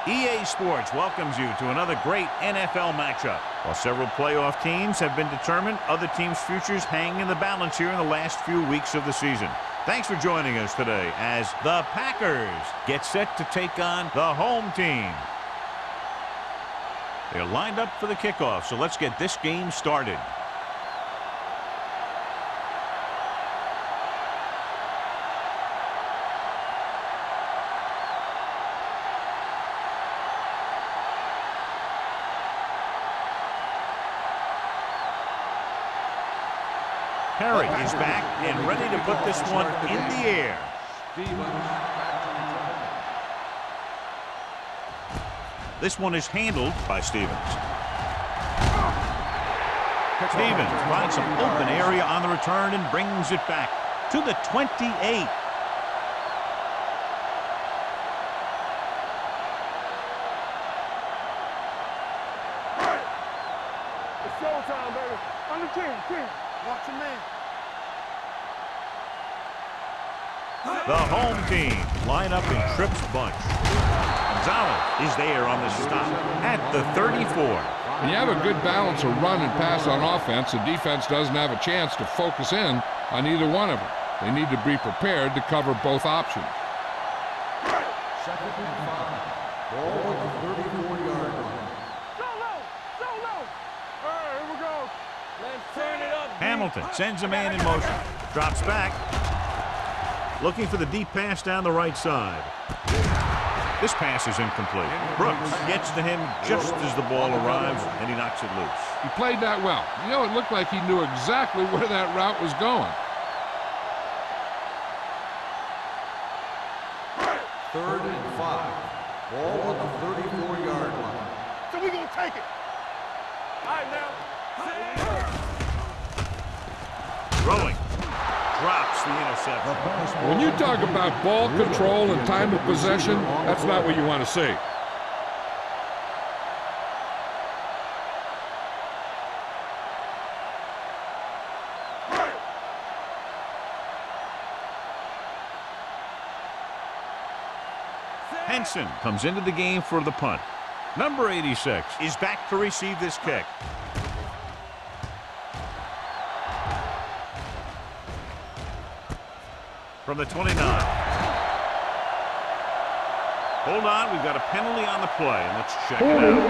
EA Sports welcomes you to another great NFL matchup. While several playoff teams have been determined, other teams' futures hang in the balance here in the last few weeks of the season. Thanks for joining us today as the Packers get set to take on the home team. They're lined up for the kickoff, so let's get this game started. Perry is back and ready to put this one in the air. This one is handled by Stevens. Stevens finds some open area on the return and brings it back to the 28. It's showtime, baby. Under 10. Watch your man. The home team line up in Tripp's bunch. Gonzalez is there on the stop at the 34. When you have a good balance of run and pass on offense, the defense doesn't have a chance to focus in on either one of them. They need to be prepared to cover both options. Second and 5. Ball at the 34-yard line. So low. All right, here we go. Let's turn it up. Hamilton sends a man in motion. Drops back. Looking for the deep pass down the right side. This pass is incomplete. Brooks gets to him just as the ball arrives, and he knocks it loose. He played that well. You know, it looked like he knew exactly where that route was going. Third and 5. Ball on the 34-yard line. So we gonna take it. All right, now. Throwing. Drops the interception. When you talk about ball control and time of possession, that's not what you want to see. Henson comes into the game for the punt. Number 86 is back to receive this kick. From the 29. Hold on, we've got a penalty on the play, and let's check it out.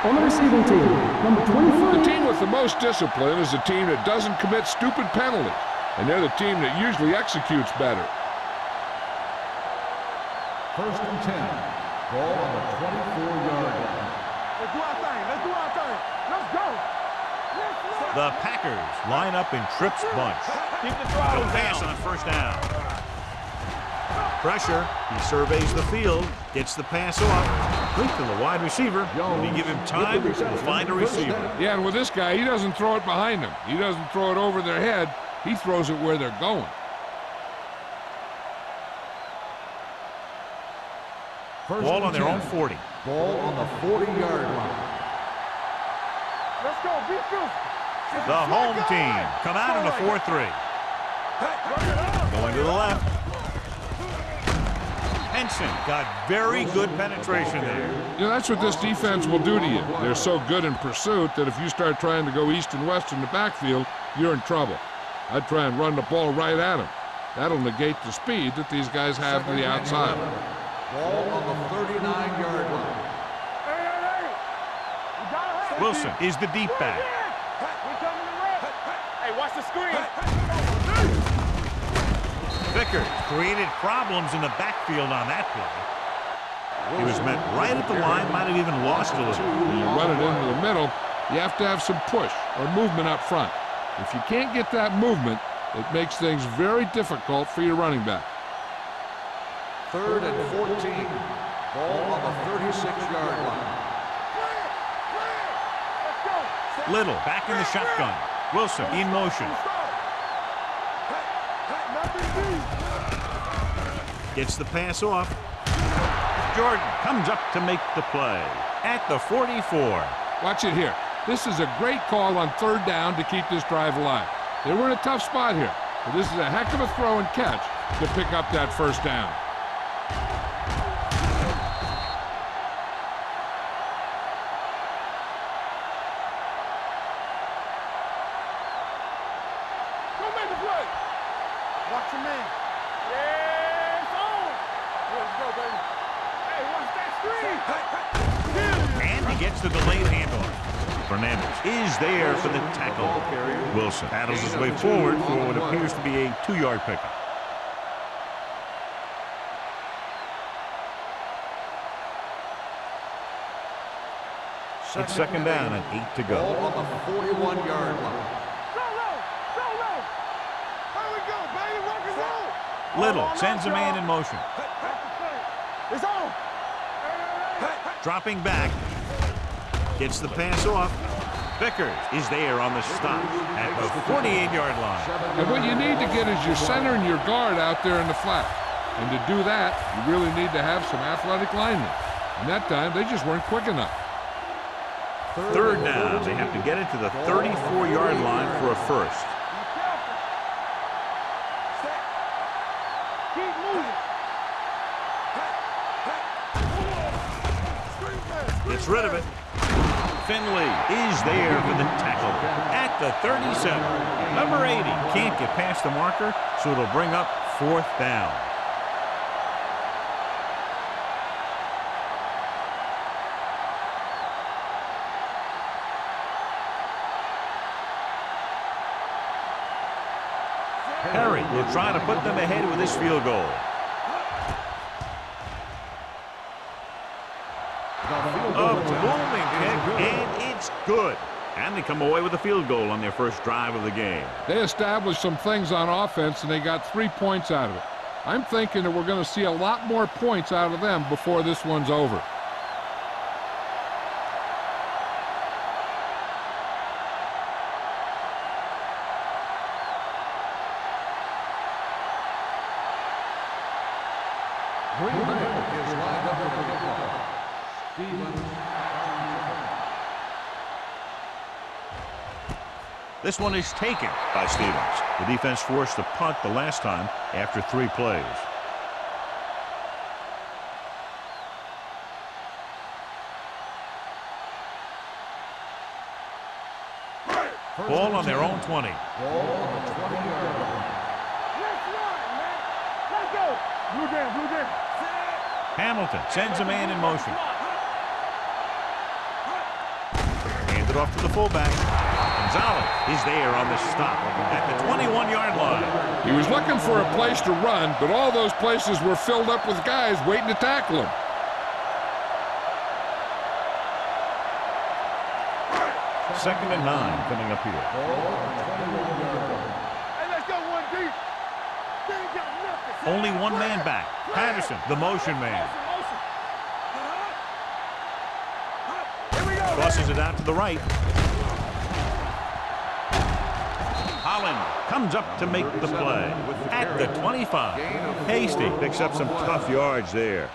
On the receiving team, number 25. The team with the most discipline is the team that doesn't commit stupid penalties, and they're the team that usually executes better. First and 10. Ball on the 24-yard line. Let's do our thing. Let's go. The Packers line up in Tripp's bunch. Keep the throttle No pass down. on first down. Pressure. He surveys the field, gets the pass off. Quick to the wide receiver. When you give him time, he'll find a receiver. Yeah, and with this guy, he doesn't throw it behind them. He doesn't throw it over their head. He throws it where they're going. Ball on their own 40. Ball on the 40-yard line. Let's go. Be fierce. The home team come out in a 4-3. Going to the left. Henson got very good penetration there. You know, that's what this defense will do to you. They're so good in pursuit that if you start trying to go east and west in the backfield, you're in trouble. I'd try and run the ball right at them. That'll negate the speed that these guys have to the outside. Ball on the 39-yard line. Hey. Wilson is the deep back. We coming to red. Hey, watch the screen. Vickers created problems in the backfield on that play. He was met right at the line, might have even lost a little. When you run it into the middle, you have to have some push or movement up front. If you can't get that movement, it makes things very difficult for your running back. Third and 14. Ball on the 36-yard line. Little back in the shotgun. Wilson in motion. Gets the pass off. Jordan comes up to make the play at the 44. Watch it here. This is a great call on third down to keep this drive alive. They were in a tough spot here, but this is a heck of a throw and catch to pick up that first down. Watch your man. Yeah, it's on. Let's go, baby. Hey, watch that screen. And he gets the delayed handoff. Fernandez is there for the tackle. Wilson paddles his way forward for what appears to be a 2-yard pickup. It's second down and 8 to go. Ball on the 41-yard line. Solo. Here we go, baby. Rock and roll. Little sends a man in motion. It's on. Dropping back. Gets the pass off. Vickers is there on the stop at the 48-yard line. And what you need to get is your center and your guard out there in the flat. And to do that, you really need to have some athletic linemen. And that time, they just weren't quick enough. Third down. They have to get it to the 34-yard line for a first. Keep moving. Gets rid of it. Finley is there for the tackle at the 37. Number 80 can't get past the marker, so it'll bring up fourth down. Perry will try to put them ahead with this field goal. A booming kick, and it's good. And they come away with a field goal on their first drive of the game. They established some things on offense, and they got 3 points out of it. I'm thinking that we're going to see a lot more points out of them before this one's over. Green Bay is lined up with the football. This one is taken by Stevens. The defense forced a punt the last time after 3 plays. Ball on their own 20. Ball on the 20-yard line. Let's run, man. Let's go. Blue down. Hamilton sends a man in motion. Handed off to the fullback. Gonzalez is there on the stop at the 21-yard line. He was looking for a place to run, but all those places were filled up with guys waiting to tackle him. Second and 9 coming up here. Hey, let's go, 1D. They ain't got nothing. Only one man back. Patterson, the motion man. Here we go. Crosses it out to the right. Holland comes up to make the play at the 25. Hasty picks up some tough yards there.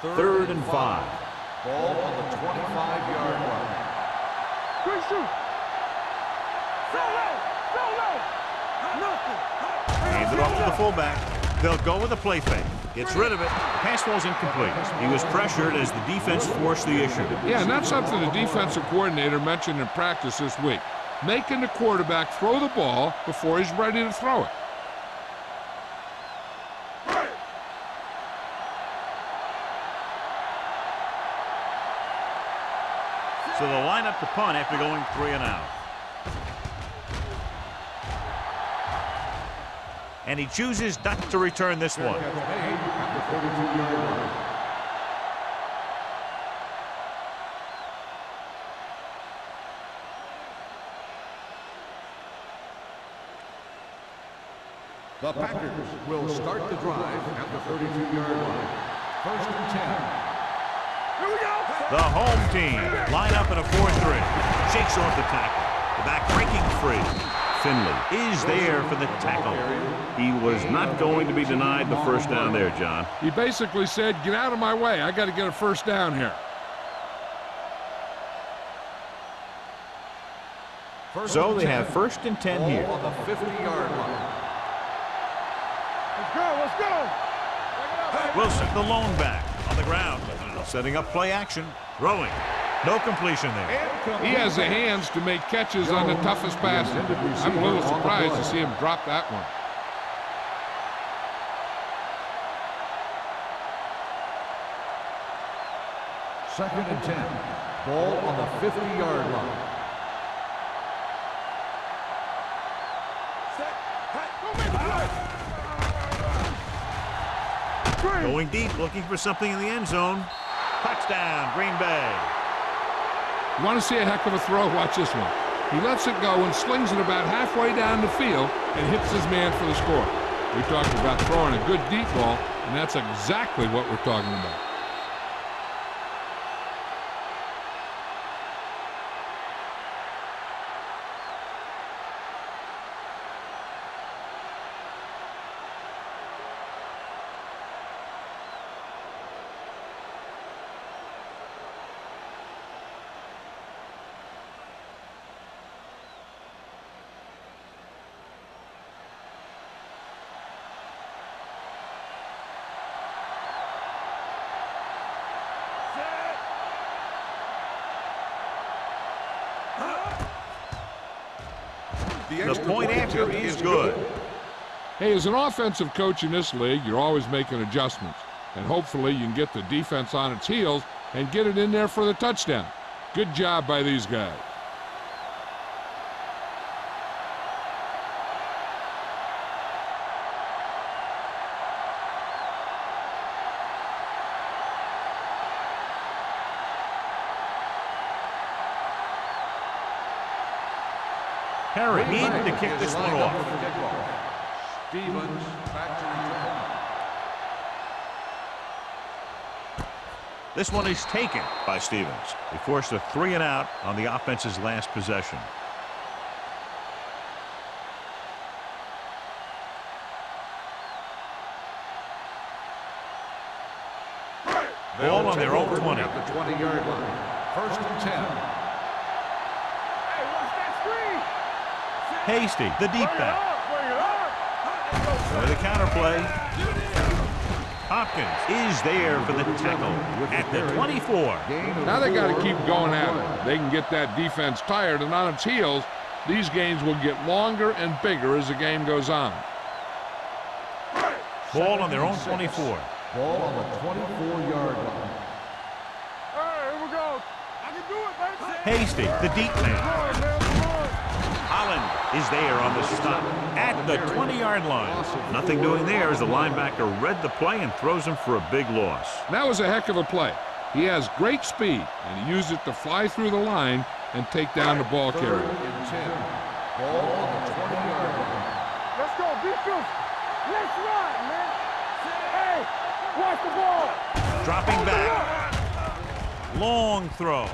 Third and 5. Ball on the 25-yard line. Quick shoot. Solo. Nothing. Handed off to the fullback. They'll go with a play fake. Gets rid of it. Pass ball's incomplete. He was pressured as the defense forced the issue. Yeah, and that's something the defensive coordinator mentioned in practice this week. Making the quarterback throw the ball before he's ready to throw it. So they'll line up to punt after going 3 and out. And he chooses not to return this one. The Packers will start the drive at the 32-yard line. First and 10. Here we go. The home team line up in a 4-3. Shakes off the tackle. The back breaking free. Finley is there for the tackle. He was not going to be denied the first down there, John. He basically said, get out of my way. I got to get a first down here. So they have first and 10 here. On the 50-yard line. Let's go. Wilson, the lone back, on the ground, setting up play action, throwing. No completion there. He has the hands to make catches on the toughest passes. I'm a little surprised to see him drop that one. Second and 10. Ball on the 50-yard line. Going deep, looking for something in the end zone. Touchdown, Green Bay. You want to see a heck of a throw? Watch this one. He lets it go and slings it about halfway down the field and hits his man for the score. We talked about throwing a good deep ball, and that's exactly what we're talking about. The point after is good. Hey, as an offensive coach in this league, you're always making adjustments. And hopefully you can get the defense on its heels and get it in there for the touchdown. Good job by these guys. Perry needed to kick this one off. Stevens back to return. This one is taken by Stevens. He forced a 3 and out on the offense's last possession. Ball on their own 20. At the 20-yard line. First and 10. Hasty, the deep back. With a counter play. Hopkins is there for the tackle at the 24. Now they got to keep going at it. They can get that defense tired, and on its heels, these games will get longer and bigger as the game goes on. Ball on their own 24. Ball on the 24-yard line. All right, here we go. I can do it, baby. Hasty, the deep man. Holland is there on the stop at the 20-yard line. Nothing doing there as the linebacker read the play and throws him for a big loss. That was a heck of a play. He has great speed, and he used it to fly through the line and take down the ball carrier. Third and 10. Ball on the 20-yard line. Let's go, defense. Let's ride, man. Hey, watch the ball. Dropping back. Long throw.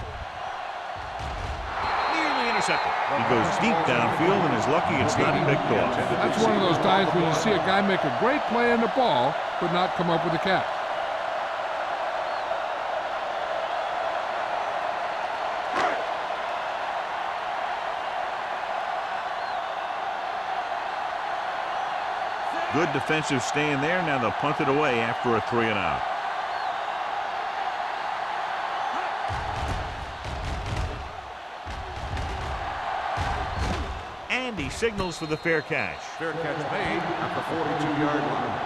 Nearly intercepted. He goes deep downfield and is lucky it's not picked off. That's one of those times when you see a guy make a great play on the ball, but not come up with a catch. Good defensive stand there. Now they'll punt it away after a 3 and out. And he signals for the fair catch. Fair catch made at the 42-yard line.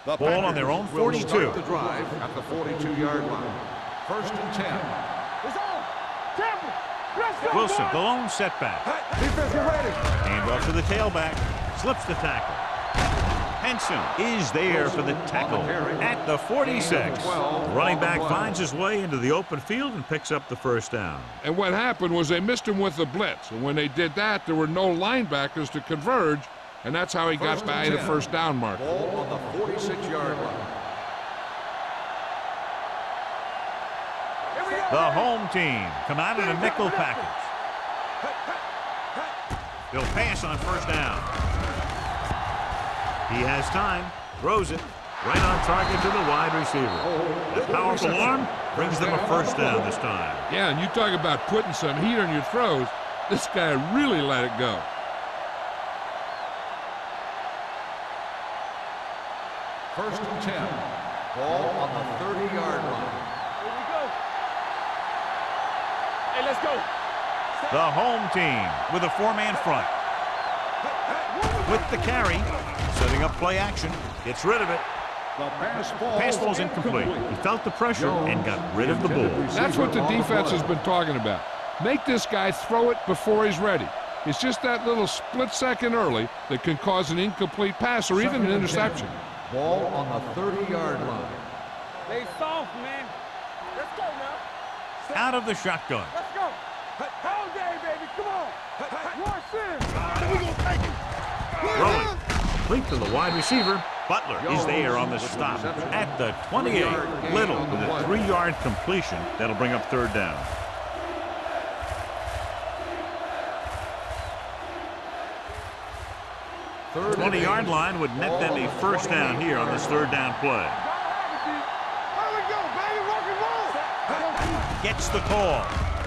The Ball on their own 42. Will start the drive at the 42-yard line. First and 10. It's on. Temple. Let's go, Wilson, boys. the lone setback. Defense, get ready. Hand off to the tailback. Slips the tackle. Henson is there for the tackle at the 46. The running back finds his way into the open field and picks up the first down. And what happened was they missed him with the blitz. And when they did that, there were no linebackers to converge, and that's how he got by the first down marker. Ball on the 46-yard line. The home team come out in a nickel package. They'll pass on first down. He has time, throws it, right on target to the wide receiver. That powerful arm brings them a first down this time. Yeah, and you talk about putting some heat on your throws. This guy really let it go. First and 10. Ball on the 30-yard line. Here we go. Hey, let's go. The home team with a four-man front. With the carry, setting up play action. Gets rid of it. The Pass ball's incomplete. He felt the pressure and got rid of the ball. That's what the defense has been talking about. Make this guy throw it before he's ready. It's just that little split second early that can cause an incomplete pass or even an interception. Ball on the 30-yard line. They soft, man. Let's go now. Out of the shotgun. Let's go. All day, baby. Come on. One sin. We gonna take it. Rolling. Complete to the wide receiver. Butler is there on the stop at the 28. Little with a 3-yard completion. That'll bring up third down. The 20-yard line would net them a first down here on this third down play. Here we go, baby. Rock and roll. Gets the call.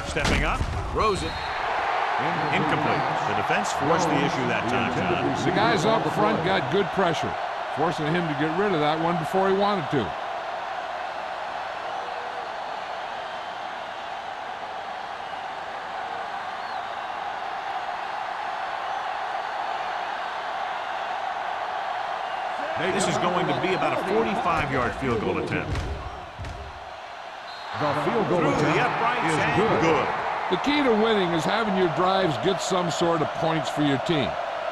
Stepping up. Throws it. Incomplete. The defense forced the issue that time, John. The guys up front got good pressure, forcing him to get rid of that one before he wanted to. This is going to be about a 45-yard field goal attempt. The field goal Through the uprights and good. The key to winning is having your drives get some sort of points for your team.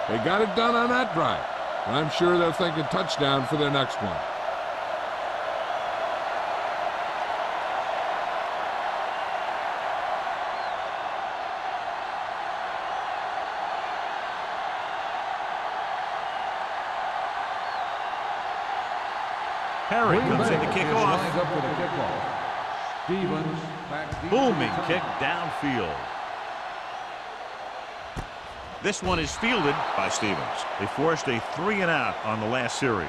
They got it done on that drive, and I'm sure they're thinking touchdown for their next one. Perry comes in to kick off. Lines up for the kickoff. Stevens back deep. Booming kick downfield. This one is fielded by Stevens. They forced a 3-and-out on the last series.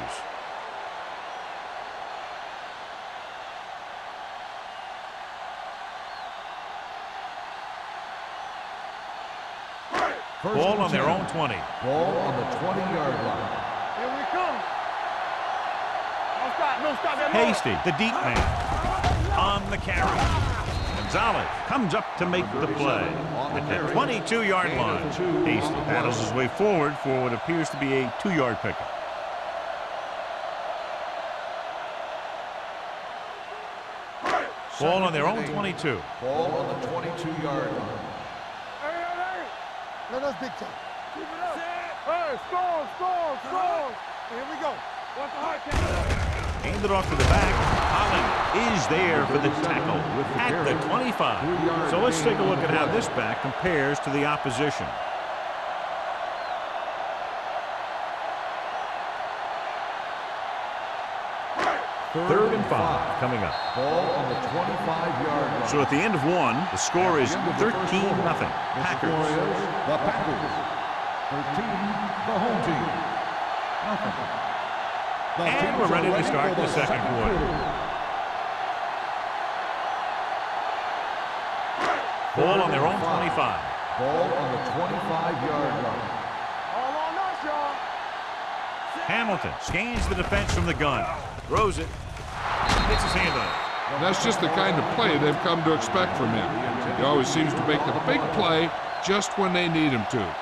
Ball on their own 20. Ball on the 20-yard line. Here we come. No stop. No stop. That Hasty, the deep man, on the carry. Gonzalez comes up to make the play at the 22-yard line. Hasty battles his way forward for what appears to be a 2-yard pickup. Ball on their own 22. Ball on the 22-yard line. Let us big time. Keep it up. Hey, score. Here we go. Watch the hard count. Handed off to the back. Holland is there for the tackle at the 25. So let's take a look at how this back compares to the opposition. Third and 5 coming up. Ball on the 25-yard line. So at the end of one, the score is 13-0. Packers. The Packers. 13, the home team. Nothing. And we're ready to start the second quarter. Ball on their own 25. Ball on the 25-yard line. All on us, y'all. Hamilton scans the defense from the gun. Throws it. Gets his hand on it. That's just the kind of play they've come to expect from him. He always seems to make the big play just when they need him to.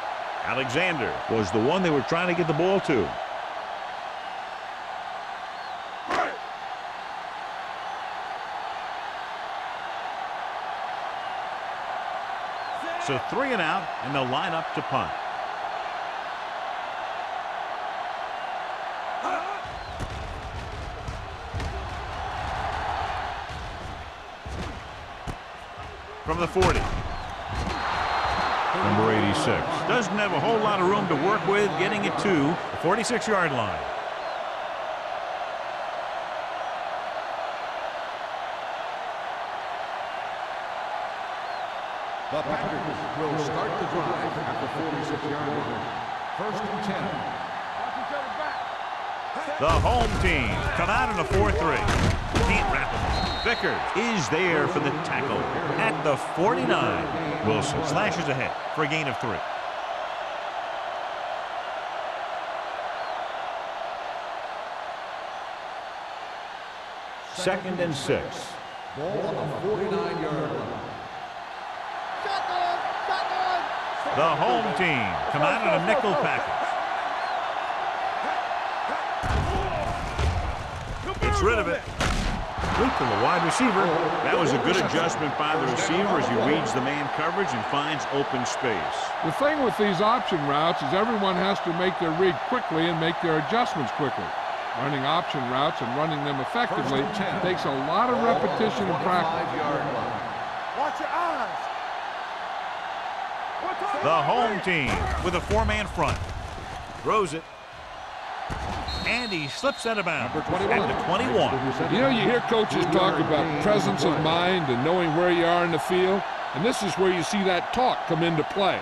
Alexander was the one they were trying to get the ball to. So 3-and-out, and they'll line up to punt. From the 40. Number 86. Doesn't have a whole lot of room to work with, getting it to the 46-yard line. The Packers will start the drive at the 46-yard line. First and 10. Watch each other back. The home team come out in a 4-3. Can't wrap them. Vickers is there for the tackle at the 49. Wilson slashes ahead for a gain of 3. 2nd and 6. Ball on the 49-yard line. The home team come out in a nickel package. Gets rid of it. Complete to the wide receiver. That was a good adjustment by the receiver as he reads the man coverage and finds open space. The thing with these option routes is everyone has to make their read quickly and make their adjustments quickly. Running option routes and running them effectively takes a lot of repetition and practice. Watch your eyes. The home team with a 4-man front. Throws it. And he slips out of bounds at the 21. You know, you hear coaches talk about presence of mind and knowing where you are in the field, and this is where you see that talk come into play.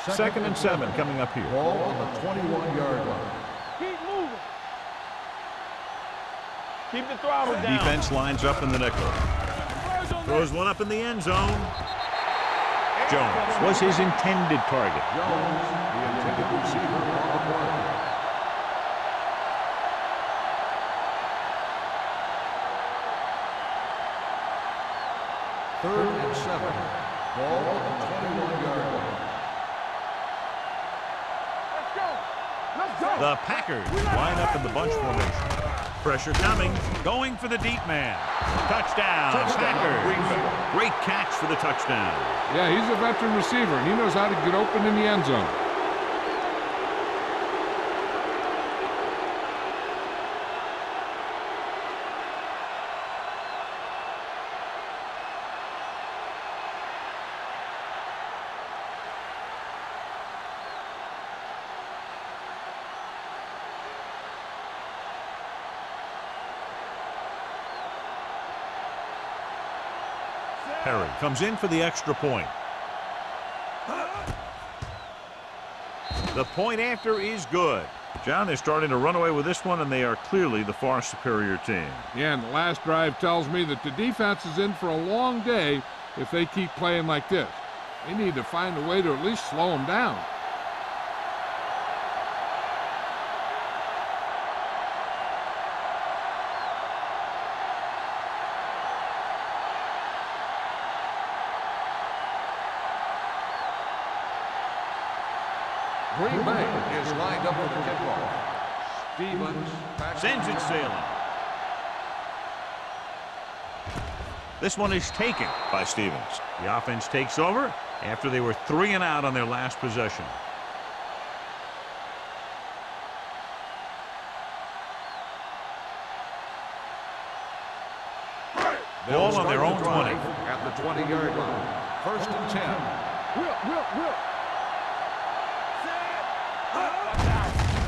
2nd and 7 coming up here. Ball on the 21-yard line. Keep moving. Keep the throttle down. Defense lines up in the nickel. Throws one up in the end zone. Jones was his intended target. Jones, the intended receiver on the play. Third and 7. Ball on the 21-yard line. Let's go. Let's go. The Packers line up in the bunch formation. Pressure coming. Going for the deep man. Touchdown, Packers. Great catch for the touchdown. Yeah, he's a veteran receiver, and he knows how to get open in the end zone. Perry comes in for the extra point. The point after is good. John, they're starting to run away with this one, and they are clearly the far superior team. Yeah, and the last drive tells me that the defense is in for a long day if they keep playing like this. They need to find a way to at least slow them down. Green Bay is lined up for the kickoff. Stevens Sends it sailing. This one is taken by Stevens. The offense takes over after they were 3 and out on their last possession. Ball on their own 20. At the 20-yard line. 1st and 10. Whip.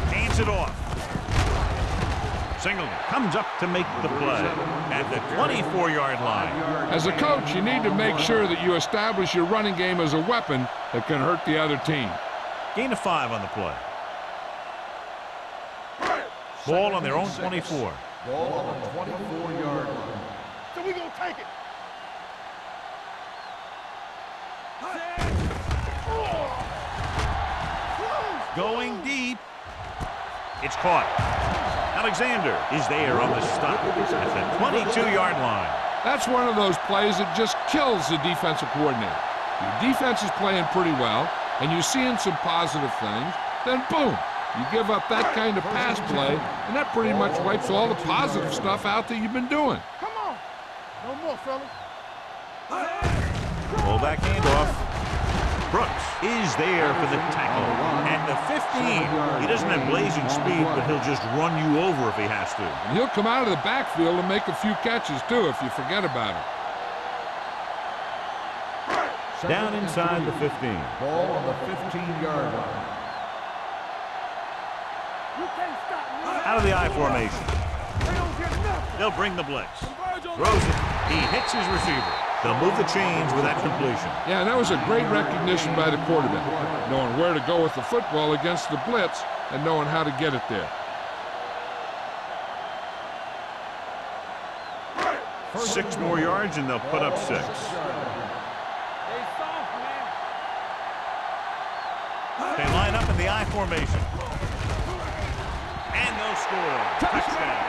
Hands it off. Singleton comes up to make the play at the 24-yard line. As a coach, you need to make sure that you establish your running game as a weapon that can hurt the other team. Gain of 5 on the play. Ball on their own 24. Ball on the 24-yard line. So we gonna take it. Going deep. It's caught. Alexander is there on the stop at the 22-yard line. That's one of those plays that just kills the defensive coordinator. Your defense is playing pretty well, and you're seeing some positive things, then boom, you give up that kind of pass play, and that pretty much wipes all the positive stuff out that you've been doing. Come on. No more, fellas. Fullback handoff. Brooks is there for the tackle. At the 15, he doesn't have blazing speed, but he'll just run you over if he has to. And he'll come out of the backfield and make a few catches, too, if you forget about it. Down inside the 15. Ball on the 15-yard line. You can't stop me. Out of the I formation. They don't get nothing. They'll bring the blitz. Converge on Throws it. He hits his receiver. They'll move the chains with that completion. Yeah, and that was a great recognition by the quarterback, knowing where to go with the football against the blitz and knowing how to get it there. 6 more yards, and they'll put up 6. They soft, man. They line up in the I formation. And they'll score. Touchdown.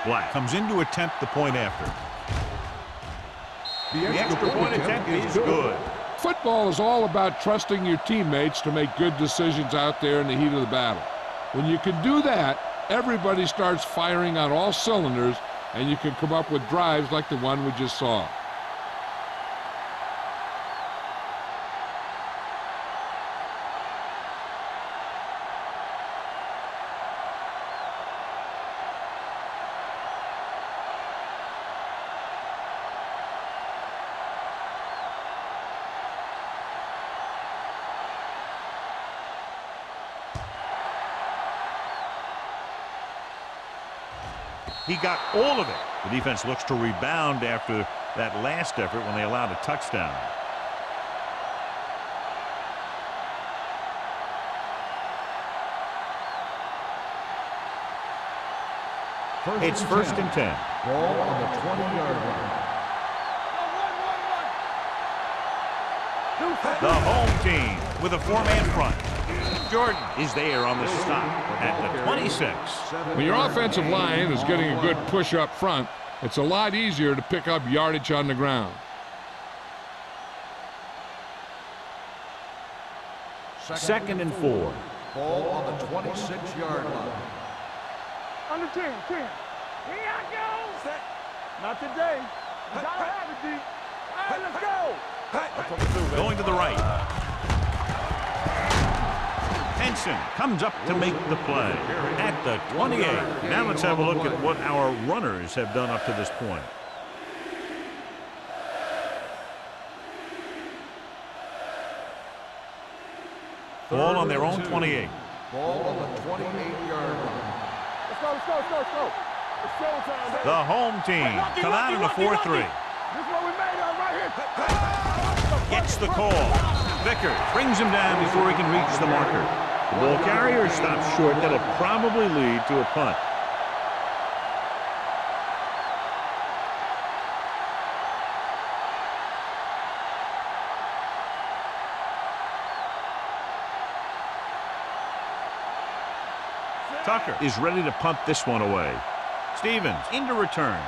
Black comes in to attempt the point after. The extra point attempt is good. Football is all about trusting your teammates to make good decisions out there in the heat of the battle. When you can do that, everybody starts firing on all cylinders, and you can come up with drives like the one we just saw. He got all of it. The defense looks to rebound after that last effort when they allowed a touchdown. It's first and 10. Ball on the 20-yard line. The home team with a four-man front. Jordan is there on the stop at the 26. When your offensive line is getting a good push up front, it's a lot easier to pick up yardage on the ground. Second and 4. Ball on the 26-yard line. Under 10, 10. Here I go. Set. Not today. You gotta have it, D. All right, let's go. Going to the right. Henson comes up to make the play at the 28. Now let's have a look at what our runners have done up to this point. Ball on their own 28. Ball on the 28-yard line. Let's go, let's go, let's go, let's go. It's showtime, baby. The home team come out in a 4-3. This is what we made of right here. Gets the call. Vickers brings him down before he can reach the marker. The ball carrier stops short. That'll probably lead to a punt. Tucker is ready to punt this one away. Stevens into return.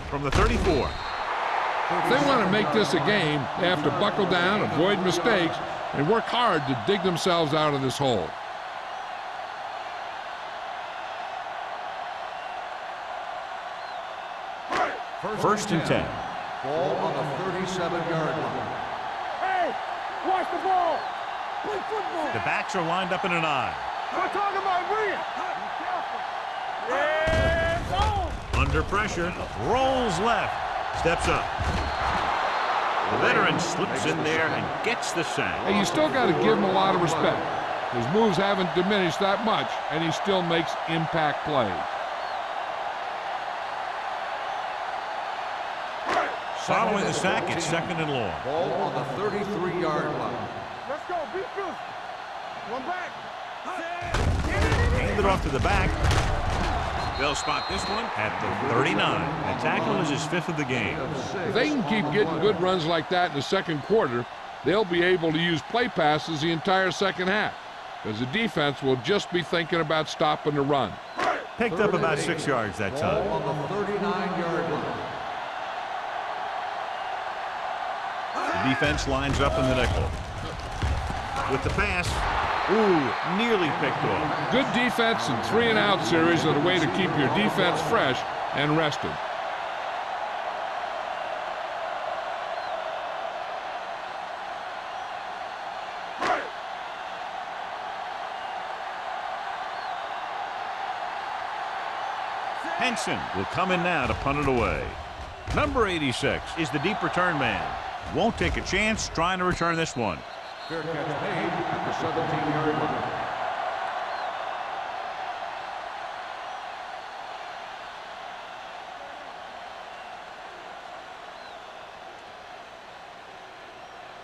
From the 34. If they want to make this a game, they have to buckle down, avoid mistakes, and work hard to dig themselves out of this hole. First and 10. Ball on the 37-yard line. Hey, watch the ball. Play football. The backs are lined up in an I. We're talking about brilliant. Be careful. Yeah, zone. Under pressure, rolls left, steps up. The veteran slips in there and gets the sack. Hey, you still got to give him a lot of respect. His moves haven't diminished that much, and he still makes impact plays. Following the sack, it's second and long. Ball on the 33-yard line. Let's go. Be good. One back. Hand it off to the back. They'll spot this one at the 39. The tackle is his fifth of the game. If they can keep getting good runs like that in the second quarter, they'll be able to use play passes the entire second half, because the defense will just be thinking about stopping the run. Picked up about 6 yards that time. Ball on the 39-yard line. The defense lines up in the nickel. With the pass, ooh, nearly picked off. Good defense and 3-and-out series are the way to keep your defense fresh and rested. Henson will come in now to punt it away. Number 86 is the deep return man. Won't take a chance trying to return this one. Fair catch made at the 17-yard line.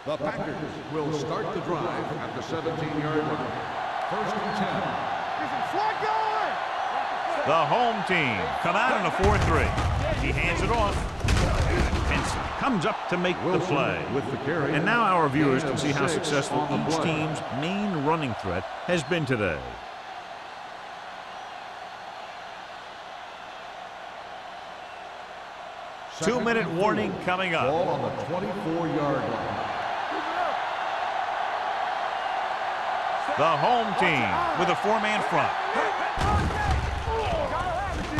The Packers will start the drive at the 17-yard line. First and 10. The home team come out in a 4-3. He hands it off. Henson comes up to make the play. With the carry. And now our viewers can see how successful each team's main running threat has been today. Two-minute warning coming up. Ball on the 24-yard line. The home team with a four-man front.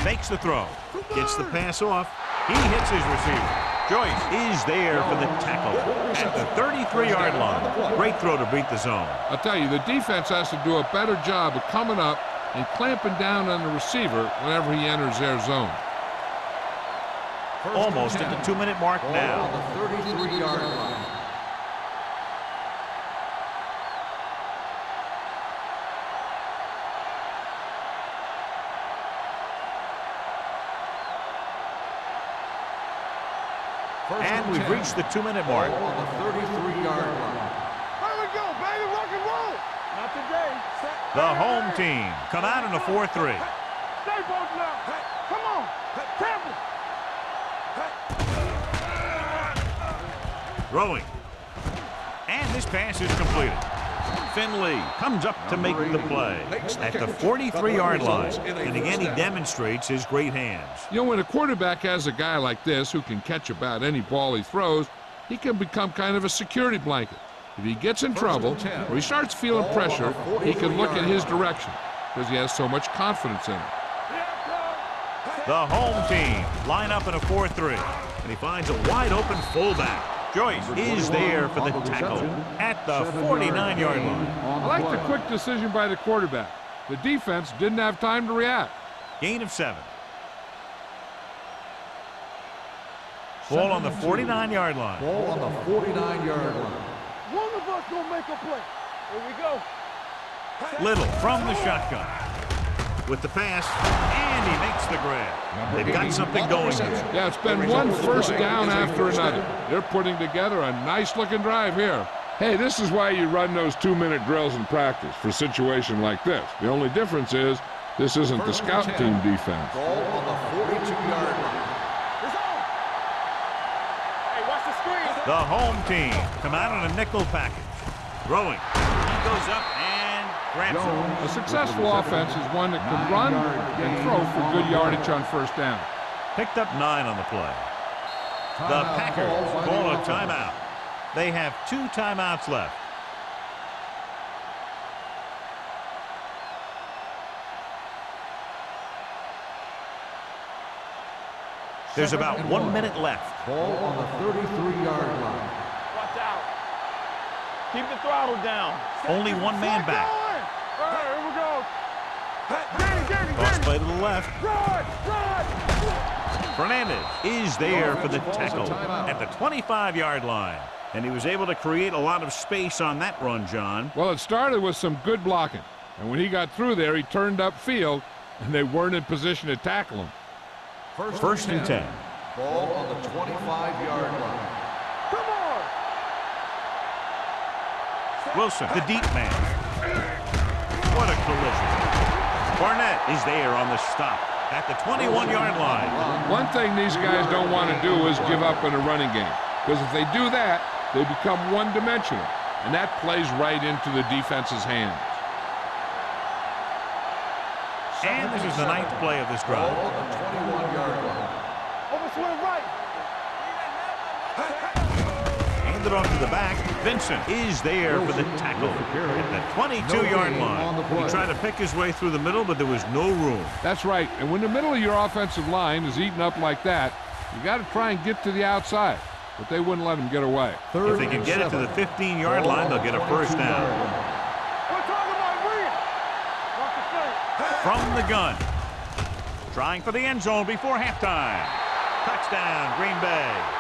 Makes the throw. Gets the pass off. He hits his receiver. Joyce is there for the tackle at the 33-yard line. Great throw to beat the zone. I'll tell you, the defense has to do a better job of coming up and clamping down on the receiver whenever he enters their zone. Almost at the 2-minute mark now. On the 33-yard line. And we've reached the 2-minute mark. On the 33-yard line. Here we go, baby, rock and roll. Not today. The home team come out in a 4-3. Stay both now. Come on, Tampa. Throwing. And this pass is completed. Finley comes up to make the play at the 43-yard line. And again, he demonstrates his great hands. You know, when a quarterback has a guy like this who can catch about any ball he throws, he can become kind of a security blanket. If he gets in trouble or he starts feeling pressure, he can look in his direction because he has so much confidence in him. The home team line up in a 4-3. And he finds a wide-open fullback. Joyce is there for the tackle at the 49-yard line. I like the quick decision by the quarterback. The defense didn't have time to react. Gain of 7. Ball on the 49-yard line. Ball on the 49-yard line. One of us gonna make a play. Here we go. Little from the shotgun. With the pass, and he makes the grab. They've got something going here. Yeah, it's been one first down after another. They're putting together a nice-looking drive here. Hey, this is why you run those 2-minute drills in practice for a situation like this. The only difference is this isn't the scout team defense. Ball on the 42-yard line. Hey, watch the screen. The home team come out on a nickel package. Throwing. He goes up and grabs it. A successful offense is one that can run and throw for good yardage on first down. Picked up 9 on the play. The Packers call a timeout. They have 2 timeouts left. There's about 1 minute left. Ball on the 33-yard line. Watch out. Keep the throttle down. Only one man back. All right, here we go. Cross play to the left. Run! Fernandez is there for the tackle at the 25-yard line. And he was able to create a lot of space on that run, John. Well, it started with some good blocking. And when he got through there, he turned upfield, and they weren't in position to tackle him. First and 10. Ball on the 25-yard line. Come on! Wilson, the deep man. What a collision. Barnett is there on the stop at the 21-yard line. One thing these guys don't want to do is give up in a running game. Because if they do that, they become one-dimensional. And that plays right into the defense's hands. And this is the 9th play of this drive. Ball on the 21-yard line. Overswing right. Handed off to the back. Vincent is there for the tackle at the 22-yard line. He tried to pick his way through the middle, but there was no room. That's right. And when the middle of your offensive line is eaten up like that, you got to try and get to the outside. But they wouldn't let him get away. If they can get it to the 15-yard line, they'll get a first down. We're talking about Green. Watch the play. From the gun. Trying for the end zone before halftime. Touchdown, Green Bay.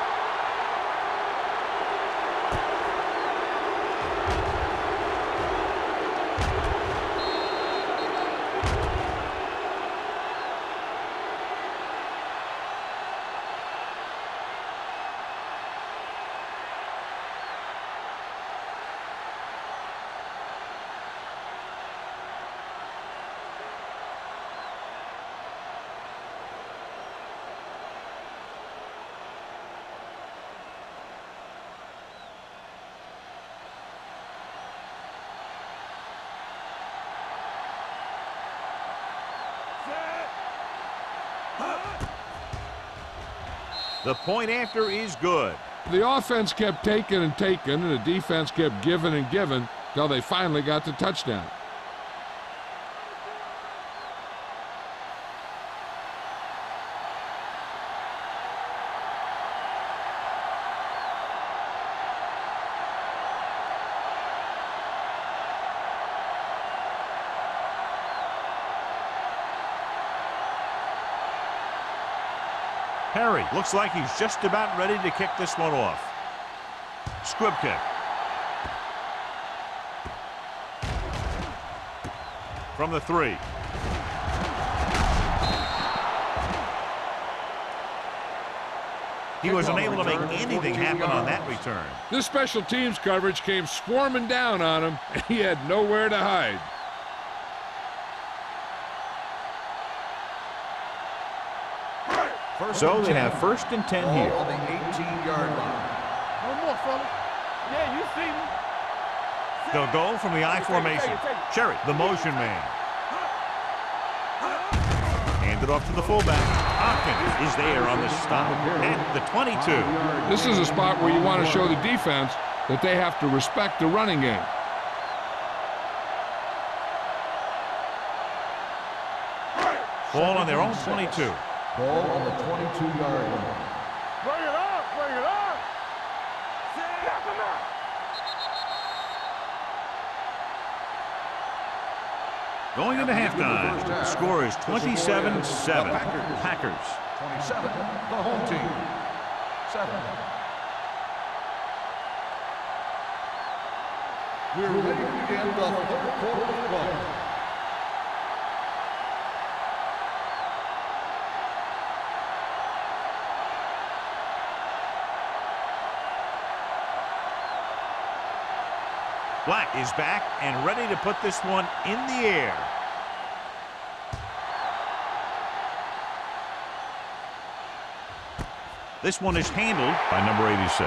The point after is good. The offense kept taking and taking, and the defense kept giving and giving till they finally got the touchdown. Perry looks like he's just about ready to kick this one off. Squib kick. From the 3. He was unable to make anything happen on that return. This special teams coverage came swarming down on him, and he had nowhere to hide. So they have 1st and 10 here. On the 18-yard line. No more, fella. Yeah, you see me. They'll go from the I formation. Cherry, the motion man. Hand it off to the fullback. Hopkins is there on the stop at the 22. This is a spot where you want to show the defense that they have to respect the running game. Ball on their own 22. Ball on the 22-yard line. Bring it up, bring it up. Snap him out. Going into halftime, the score is 27-7. Packers. 27, the home team. 7. We're ready to begin the third quarter of play. Black is back and ready to put this one in the air. This one is handled by number 86.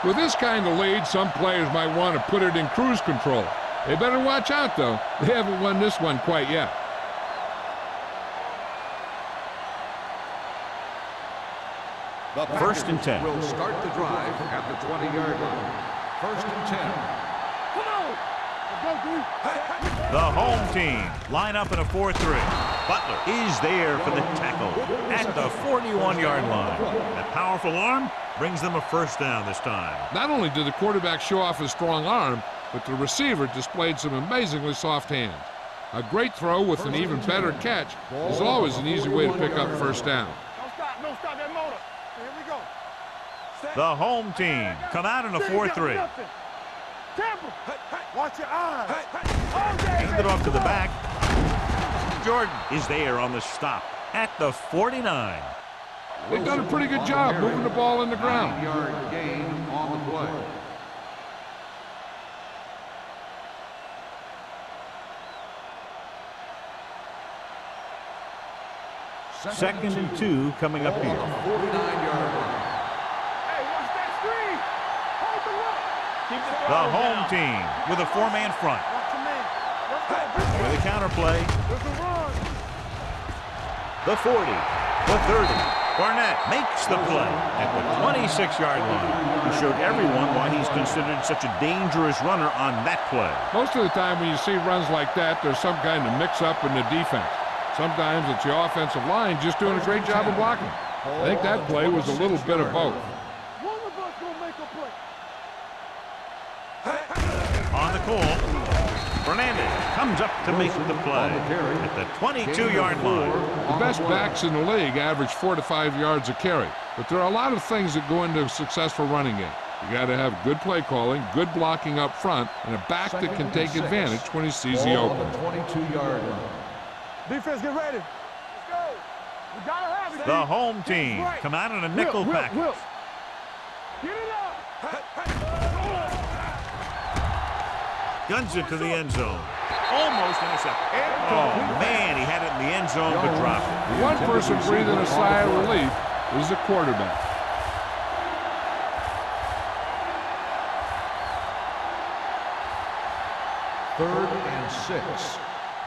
With this kind of lead, some players might want to put it in cruise control. They better watch out, though. They haven't won this one quite yet. The 1st and 10. Will start the drive at the 20-yard line. 1st and 10. Come on. Let's go, dude. The home team line up in a 4-3. Butler is there for the tackle at the 41-yard line. That powerful arm brings them a 1st down this time. Not only did the quarterback show off his strong arm, but the receiver displayed some amazingly soft hands. A great throw with an even better catch is always an easy way to pick up 1st down. Don't stop that motor. Here we go. The home team come out in a 4-3. Temple. Watch your eyes. Hand it off to the back. Jordan is there on the stop at the 49. They've done a pretty good job moving the ball in the ground. 9-yard gain on the play. Second and 2 coming up here. 49-yard line. Hey, watch that screen. Hold the rock. Keep The home team with a 4-man front. Watch your man. Let's go. With a counterplay. There's a run. The 40. The 30. Barnett makes the play at the 26-yard line. He showed everyone why he's considered such a dangerous runner on that play. Most of the time when you see runs like that, there's some kind of mix-up in the defense. Sometimes it's the offensive line just doing a great job of blocking. I think that play was a little bit of both. One of us gonna make a play. On the call, Fernandez comes up to make the play at the 22-yard line. The best backs in the league average 4 to 5 yards a carry, but there are a lot of things that go into a successful running game. You got to have good play calling, good blocking up front, and a back that can take advantage when he sees the open. 22-yard line. Defense, get ready. Let's go. We gotta have it. The home team come out in a nickel package. Get it up. Guns it to the end zone. Almost intercepted. Oh, man, he had it in the end zone, but dropped it. One person breathing a sigh of relief is the quarterback. Third and 6.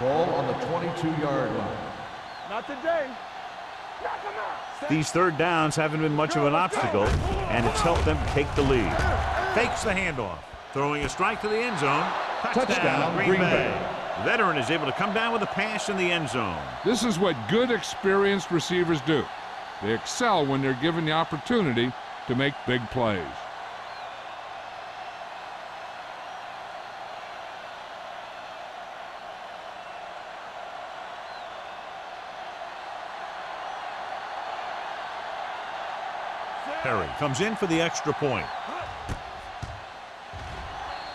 Ball on the 22-yard line. Not today. Knock him out. These third downs haven't been much of an obstacle, and it's helped them take the lead. Fakes the handoff, throwing a strike to the end zone. Touchdown, Green Bay. The veteran is able to come down with a pass in the end zone. This is what good, experienced receivers do. They excel when they're given the opportunity to make big plays. Perry comes in for the extra point.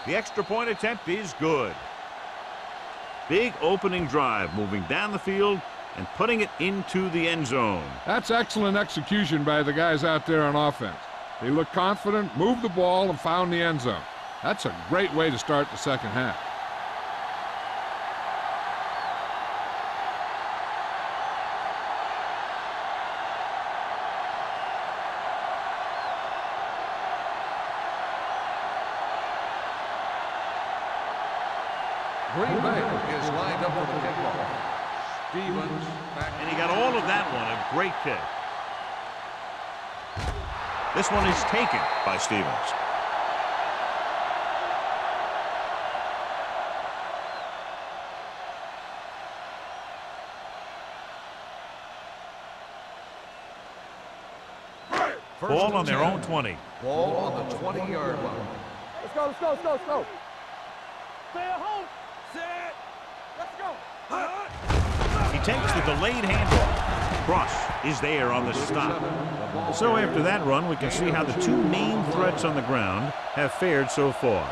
The extra point attempt is good. Big opening drive, moving down the field and putting it into the end zone. That's excellent execution by the guys out there on offense. They look confident, moved the ball, and found the end zone. That's a great way to start the second half. Green Bay is lined up for the kickoff. Stevens back. And he got all of that one. A great kick. This one is taken by Stevens. Ball on their own 20. Ball on the 20-yard line. Let's go, let's go, let's go, let's go. Stay at home. Set. Let's go. He takes the delayed handoff. Cross is there on the stop. So after that run, we can see how the two main threats on the ground have fared so far.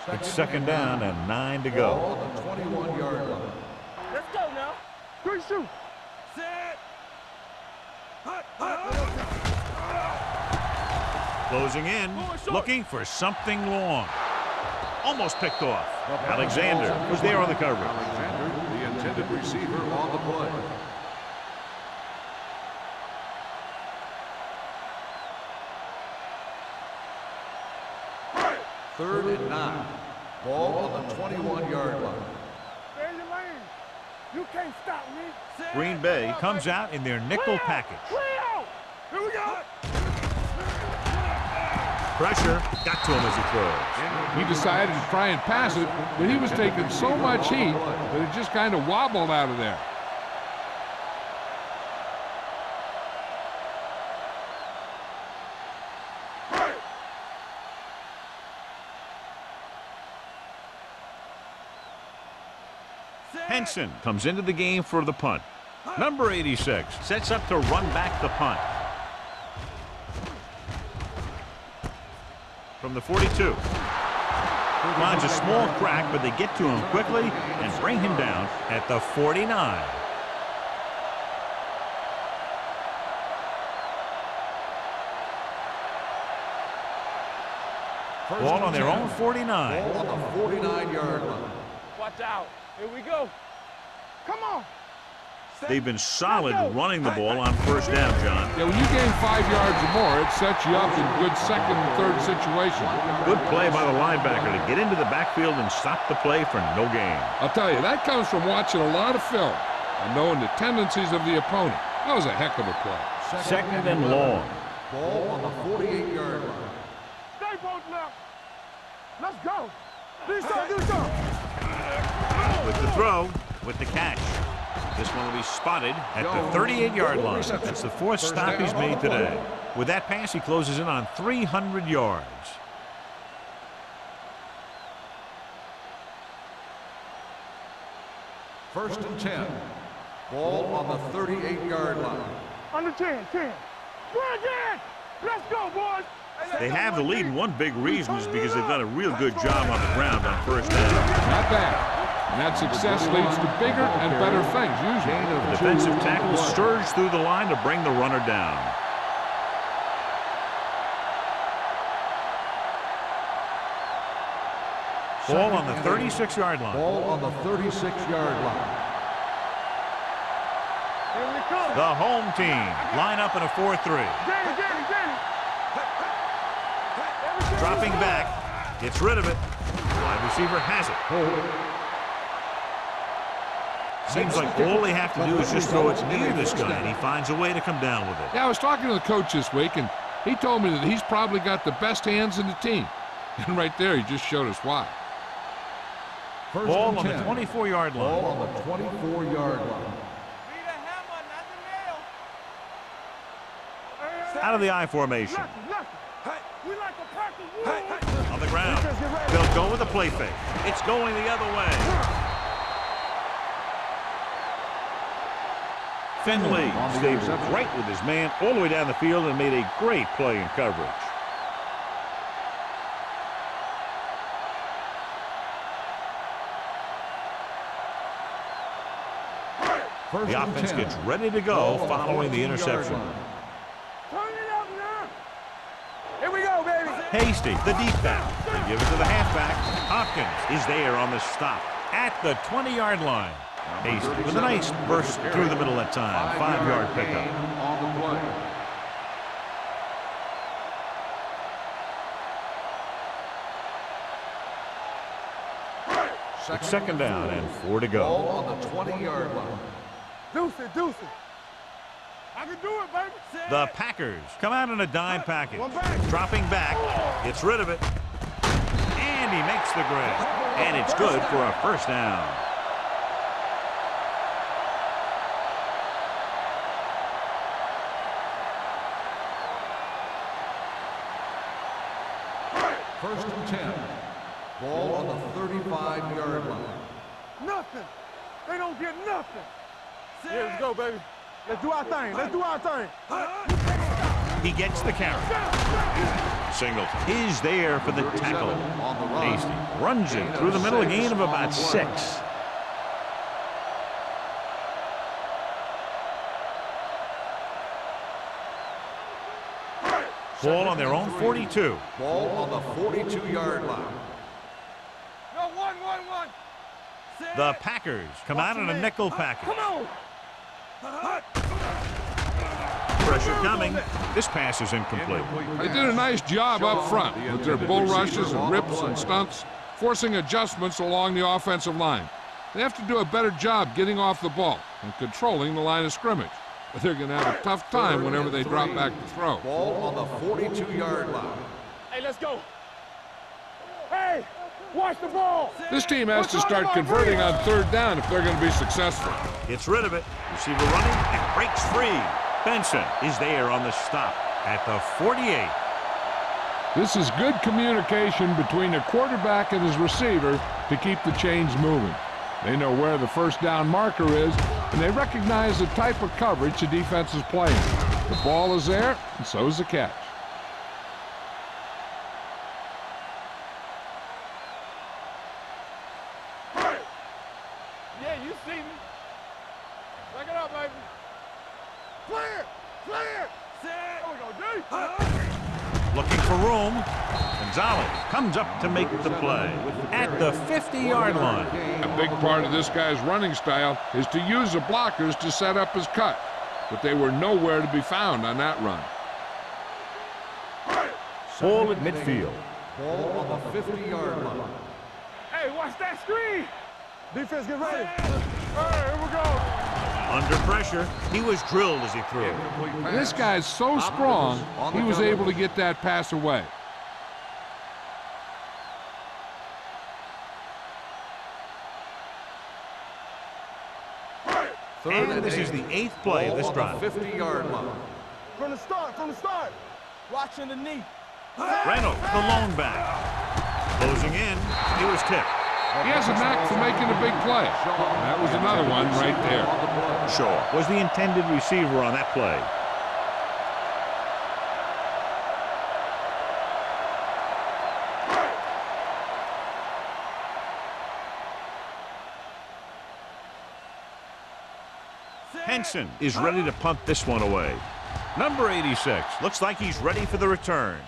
It's second down and 9 to go. Ball on the 21-yard line. Let's go now. 3 shoot. Set. Closing in, looking for something long. Almost picked off. Alexander was there on the coverage. Alexander, the intended receiver on the play. Third and 9. Ball on the 21-yard line. Stay in your lane. You can't stop me. Set. Green Bay comes out in their nickel package. Cleo! Here we go. Pressure got to him as he throws. He decided to try and pass it, but he was taking so much heat that it just kind of wobbled out of there. Henson comes into the game for the punt. Number 86 sets up to run back the punt. From the 42. Finds a small crack, but they get to him quickly and bring him down at the 49. Ball on their own 49. Ball on the 49-yard line. Watch out. Here we go. Come on. They've been solid running the ball on first down, John. Yeah, when you gain 5 yards or more, it sets you up in good second and third situations. Good play by the linebacker to get into the backfield and stop the play for no gain. I'll tell you, that comes from watching a lot of film and knowing the tendencies of the opponent. That was a heck of a play. Second and long. Ball on the 48-yard line. Stay both left. Let's go. Do something, do something. With the throw, with the catch. This one will be spotted at the 38-yard line. That's the fourth stop he's made today. With that pass, he closes in on 300 yards. First and 10. Ball on the 38-yard line. Under 10, 10. Go again! Let's go, boys! They have the lead, and one big reason is because they've done a real good job on the ground on first down. Not bad. And that success leads to bigger and better things, usually. The defensive tackle surge through the line to bring the runner down. Ball on the 36-yard line. Ball on the 36-yard line. The home team line up in a 4-3. Dropping back, gets rid of it. Wide receiver has it. Seems like all they have to do is just throw it near this guy, and he finds a way to come down with it. Yeah, I was talking to the coach this week, and he told me that he's probably got the best hands in the team. And right there, he just showed us why. Ball on the 24-yard line. Ball on the 24-yard line. Out of the I formation. On the ground. They'll go with a play fake. It's going the other way. Finley stayed right with his man all the way down the field and made a great play in coverage. The offense gets ready to go following the interception. Here we go, baby. Hasty, the deep back. They give it to the halfback. Hopkins is there on the stop at the 20-yard line. Hasty with a nice burst through the middle that time. 5-yard pickup. On the play. It's second down and 4 to go. Ball on the 20-yard line. Deuce it. I can do it, baby. The Packers come out in a dime package. Dropping back, gets rid of it, and he makes the grab. And it's good for a first down. First and 10. Ball on the 35-yard line. Nothing. They don't get nothing. Yeah, let's go, baby. Let's do our thing. He gets the carry. Singleton is there for the tackle. Hasty runs it through the middle, a gain of about 6. Ball on their own 42. Ball on the 42-yard line. No, one. The Packers come out in a nickel package. Come on. Pressure coming. This pass is incomplete. They did a nice job up front with their bull rushes and rips and stunts, forcing adjustments along the offensive line. They have to do a better job getting off the ball and controlling the line of scrimmage. But they're going to have a tough time whenever they drop back to throw. Ball on the 42-yard line. Hey, let's go. Hey, watch the ball. This team has to start converting on third down if they're going to be successful. Gets rid of it. Receiver running and breaks free. Benson is there on the stop at the 48. This is good communication between the quarterback and his receiver to keep the chains moving. They know where the first down marker is, and they recognize the type of coverage the defense is playing. The ball is there, and so is the catch. Yeah, you see me. Back it up, baby. Clear. There we go, D. Looking for room. Gonzalez comes up to make the play at the 50-yard line. A big part of this guy's running style is to use the blockers to set up his cut, but they were nowhere to be found on that run. Ball at midfield. Ball on the 50-yard line. Hey, watch that screen. Defense, get ready. All right, here we go. Under pressure, he was drilled as he threw. And this guy's so strong, he was able to get that pass away. And this is the 8th play of this drive. 50-yard line. From the start. Watching the knee. Reynolds, the lone back. Closing in. He was tipped. He has a knack for making a big play. That was another one right there. Shaw was the intended receiver on that play. Henson is ready to punt this one away. Number 86 looks like he's ready for the return.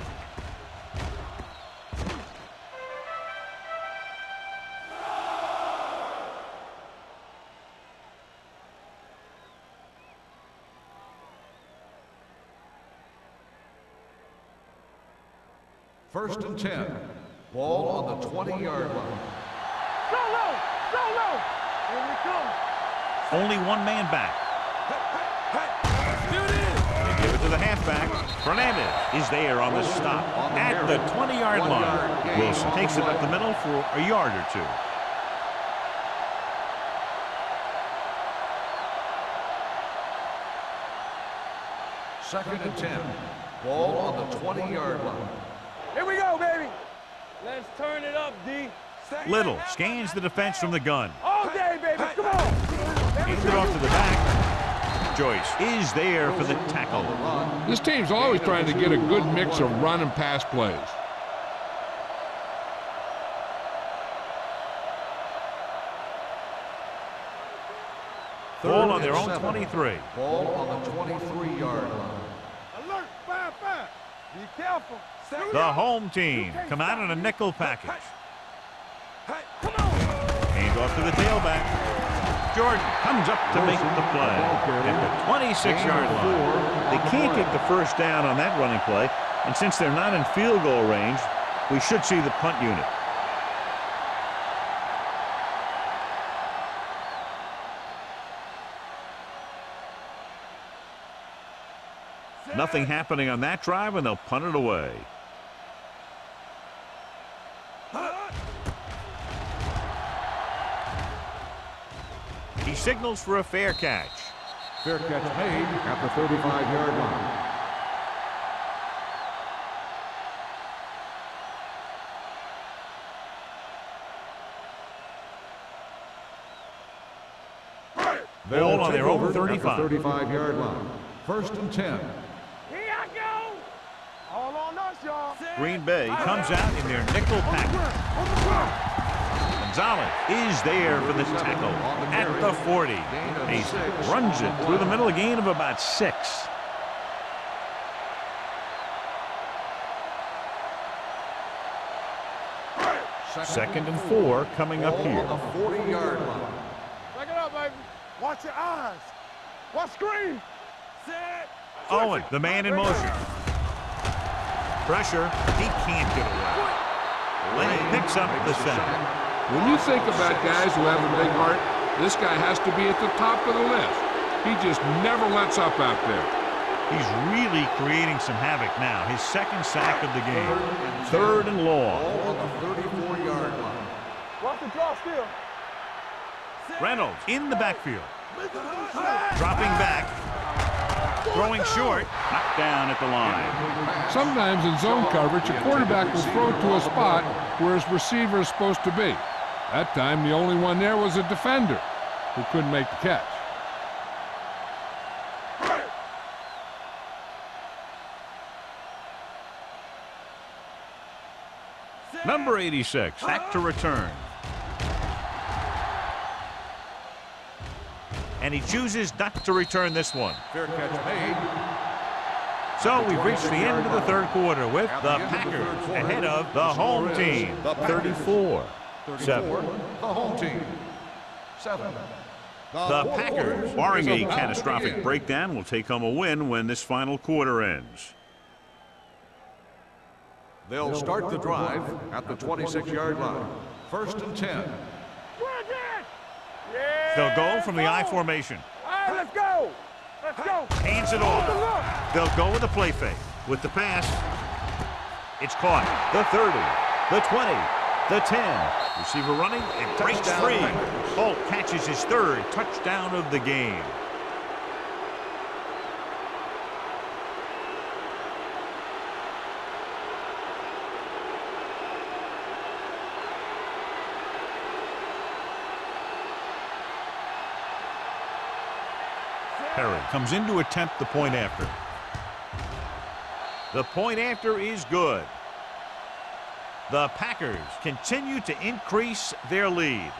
First and 10. Ball on the 20-yard line. Go low. Here we come. Only one man back. They give it to the halfback. Fernandez is there on the stop at the 20-yard line. Wilson takes it up the middle for a yard or two. Second and 10. Ball on the 20-yard line. Here we go, baby. Let's turn it up, D. Little scans the defense from the gun. All day, baby. Come on. Hands it off to the back. Joyce is there for the tackle. This team's always trying to get a good mix of run and pass plays. Ball on their own 23. Ball on the 23-yard line. Alert, 5-5. Be careful. The home team come out in a nickel package. Come on. Hands off to the tailback. Jordan comes up to make the play at the 26-yard line. They can't get the first down on that running play, and since they're not in field goal range, we should see the punt unit. Nothing happening on that drive, and they'll punt it away. He signals for a fair catch. Fair catch made at the 35-yard line. Ball on their own 35. 35-yard line. First and 10. Here I go. All on us, y'all. Green Bay comes out in their nickel package. Gonzalez is there for the tackle at the 40. He runs it through the middle, a gain of about 6. Second and 4 coming up here. On the 40-yard line. Back it up, baby. Watch your eyes. Watch screen. Set. Owen, the man in motion. Pressure. He can't get away. Lenny picks up the sack. When you think about guys who have a big heart, this guy has to be at the top of the list. He just never lets up out there. He's really creating some havoc now. His second sack of the game. Third and long. Ball on the 34-yard line. Watch the draw still. Reynolds in the backfield. Dropping back. Throwing short. Knocked down at the line. Sometimes in zone coverage, a quarterback will throw to a spot where his receiver is supposed to be. That time, the only one there was a defender who couldn't make the catch. Number 86, back to return. And he chooses not to return this one. Fair catch made. So we've reached the end of the third quarter with the Packers ahead of the home team, 34-7. The home team, 7. The Packers, barring a catastrophic breakdown, will take home a win when this final quarter ends. They'll start the drive at the 26-yard line. First and 10. They'll go from the I formation. All right, let's go. Let's go. Hands it off. They'll go with the play fake. With the pass, it's caught. The 30, the 20, The 10. Receiver running and breaks free. Holt catches his third touchdown of the game. Perry comes in to attempt the point after. The point after is good. The Packers continue to increase their lead.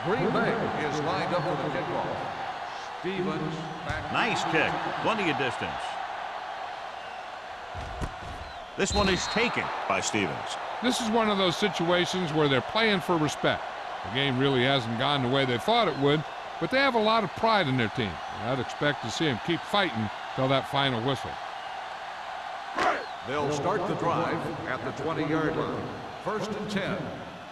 Green Bay is lined up for the kickoff. Stevens back. Nice kick. Plenty of distance. This one is taken by Stevens. This is one of those situations where they're playing for respect. The game really hasn't gone the way they thought it would, but they have a lot of pride in their team. And I'd expect to see them keep fighting till that final whistle. They'll start the drive at the 20-yard line. First and 10.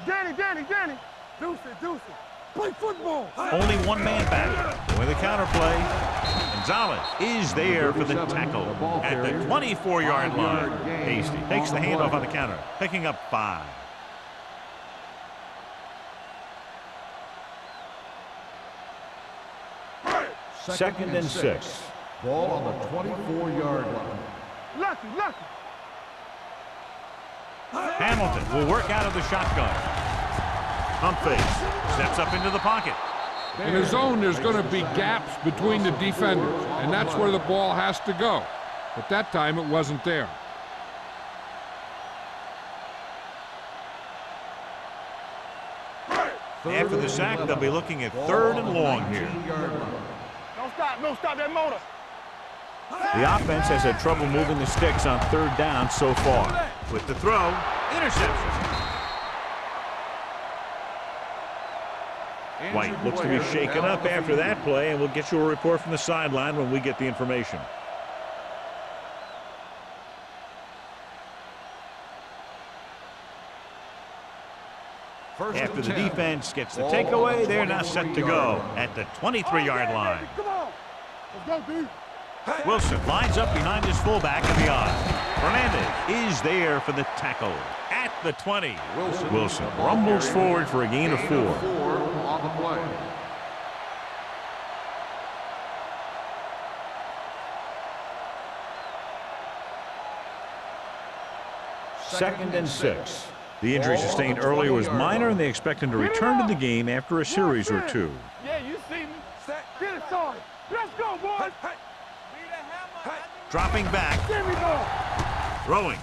Danny. Deuce it. Play football. Only one man back. With a counterplay. Gonzalez is there for the tackle at the 24-yard line. Hasty takes the handoff on the counter, picking up 5. Second and 6. Ball on the 24-yard line. Lucky. Hamilton will work out of the shotgun. Pump fake. Steps up into the pocket. In a zone, there's going to be gaps between the defenders, and that's where the ball has to go. But that time, it wasn't there. After the sack, they'll be looking at 3rd and long here. Don't stop that motor. The offense has had trouble moving the sticks on 3rd down so far. With the throw, interception. White looks to be shaken up after that play, and we'll get you a report from the sideline when we get the information. After the defense gets the takeaway, they're now set to go at the 23-yard line. Come on. Let's go, dude. Wilson lines up behind his fullback in the I. Fernandez is there for the tackle at the 20. Wilson rumbles forward for a gain of 4. On the play. Second and 6. The injury sustained earlier was minor, and they expect him to return to the game after a series or 2. Yeah, you see me. Get it started. Let's go, boys. Dropping back. There we go. Throwing.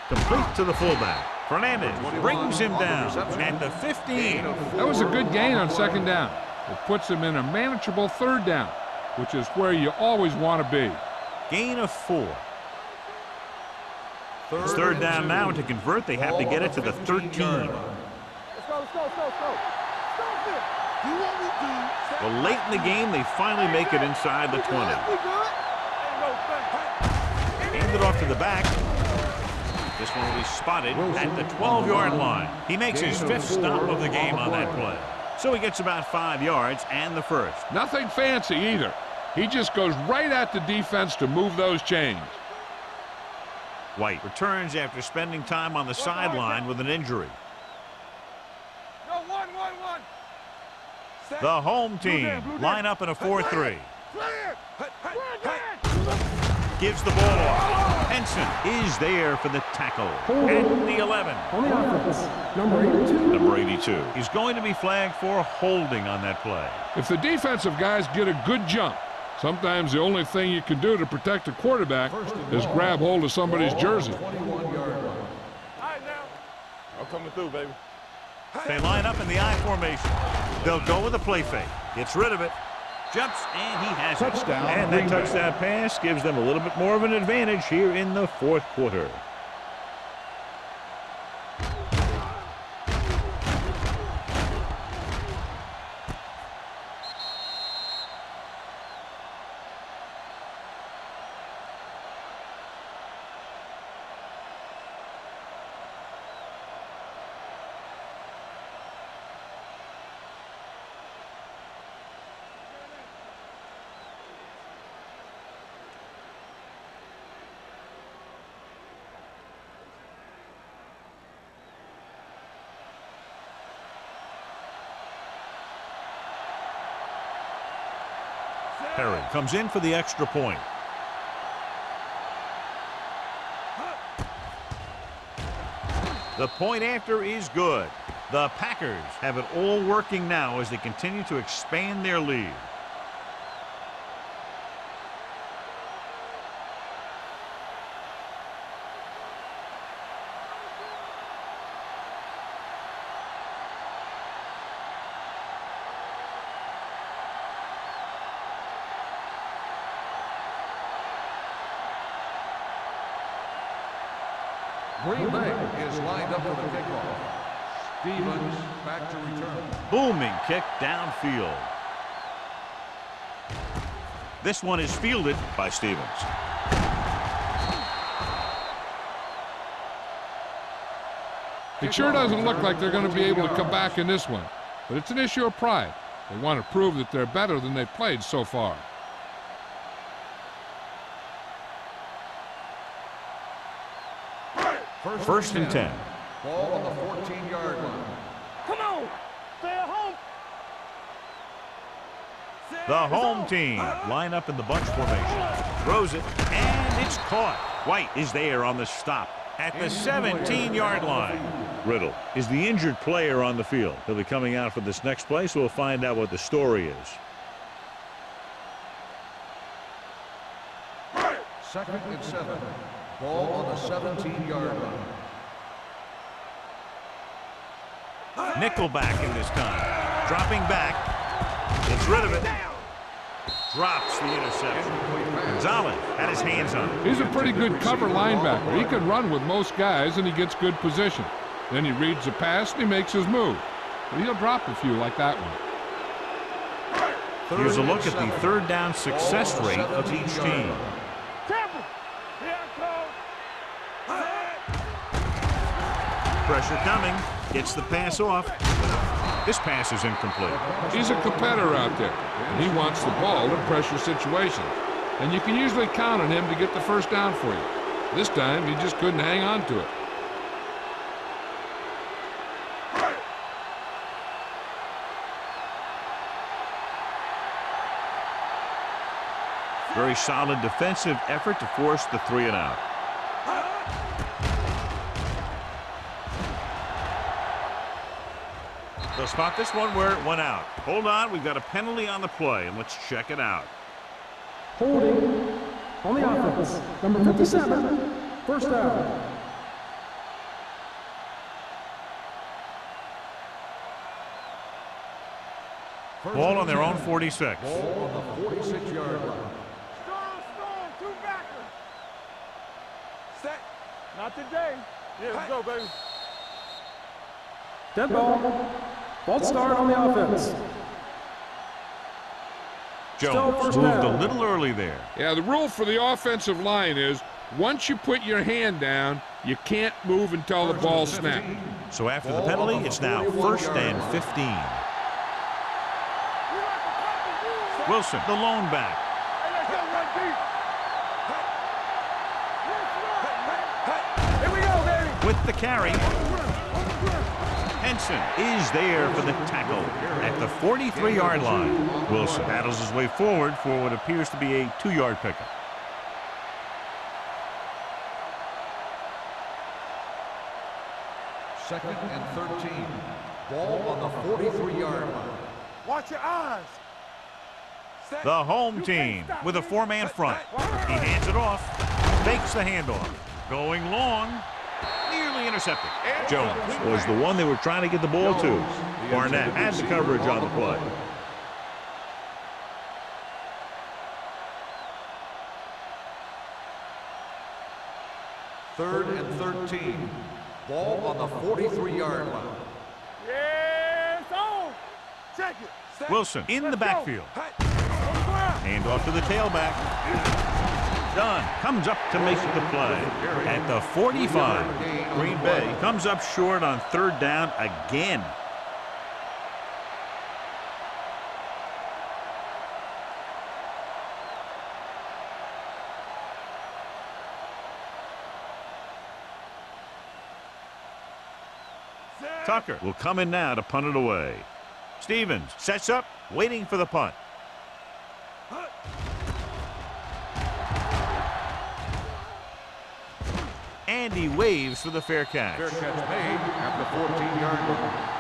Complete to the fullback. Fernandez brings him down at the 15. That was a good gain on 2nd down. It puts them in a manageable 3rd down, which is where you always want to be. Gain of 4. It's 3rd down now, and to convert, they have to get it to the 13. Let's go. Stop it. Do what we do. Well, late in the game, they finally make it inside the 20. Hand it off to the back. This one will be spotted at the 12-yard line. He makes his 5th stop of the game on that play. So he gets about 5 yards and the first. Nothing fancy either. He just goes right at the defense to move those chains. White returns after spending time on the sideline with an injury. The home team line up in a 4-3. Gives the ball off. Henson is there for the tackle at the 11. On the offense, number 82. Number 82. He's going to be flagged for holding on that play. If the defensive guys get a good jump, sometimes the only thing you can do to protect a quarterback is grab hold of somebody's jersey. All right, now. I'm coming through, baby. They line up in the I formation. They'll go with a play fake. Gets rid of it. Jumps, and he has it. Touchdown, And that Green Bay. touchdown pass gives them a little bit more of an advantage here in the 4th quarter. Perry comes in for the extra point. The point after is good. The Packers have it all working now as they continue to expand their lead. Green Bay is lined up for the kickoff. Stevens back to return. Booming kick downfield. This one is fielded by Stevens. It sure doesn't look like they're going to be able to come back in this one, but it's an issue of pride. They want to prove that they're better than they've played so far. First and 10. Ball on the 14-yard line. Come on. Stay at home. The home team line up in the bunch formation. Throws it, and it's caught. White is there on the stop at the 17-yard line. Riddle is the injured player on the field. He'll be coming out for this next play, so we'll find out what the story is. Second and 7. Ball on the 17-yard line. Nickelback in this time. Dropping back. Gets rid of it. Drops the interception. Gonzalez had his hands on it. He's a pretty good cover linebacker. He can run with most guys, and he gets good position. Then he reads the pass, and he makes his move. But he'll drop a few like that one. Here's a look at the third down success rate of each team. Pressure coming. Gets the pass off. This pass is incomplete. He's a competitor out there, and he wants the ball in pressure situations. And you can usually count on him to get the first down for you. This time, he just couldn't hang on to it. Very solid defensive effort to force the 3-and-out. They'll spot this one where it went out. Hold on, we've got a penalty on the play, and let's check it out. Holding on the offense. Number 57. First down. Ball on their own 46. Ball on the 46-yard line. Storm, two backers. Set. Not today. Yeah, let's go, baby. Dead ball. False start on the offense. Jones moved a little early there. Yeah, the rule for the offensive line is once you put your hand down, you can't move until the ball snapped. So after the penalty, it's now first and 15. Wilson, the lone back. Hey, let's go, run deep. Here we go, baby. With the carry. Henson is there for the tackle at the 43-yard line. Wilson battles his way forward for what appears to be a 2-yard pickup. Second and 13. Ball on the 43-yard line. Watch your eyes. Set. The home team with a 4-man front. He hands it off. Fakes the handoff. Going long. Nearly intercepted. Jones was the one they were trying to get the ball to. Barnett had the coverage on the play. Third and 13. Ball on the 43-yard line. Yes, on. Check it. Set. Wilson in the backfield. Hand off to the tailback. Dunn comes up to make the play at the 45. Green Bay comes up short on third down again. Tucker will come in now to punt it away. Stevens sets up, waiting for the punt. And he waves for the fair catch. Fair catch made at the 14-yard line.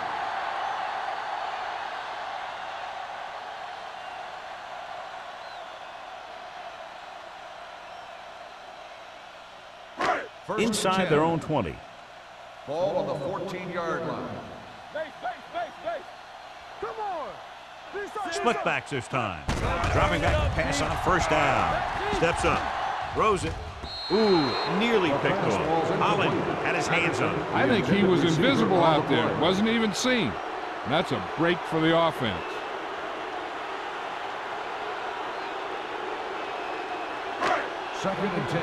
Inside their own 20. Ball on the 14-yard line. Base. Come on. Split backs this time. Dropping back to pass on first down. Steps up. Throws it. Ooh, nearly picked off. Holland had his hands on it. I think he was invisible out there. Wasn't even seen. And that's a break for the offense. Second and 10.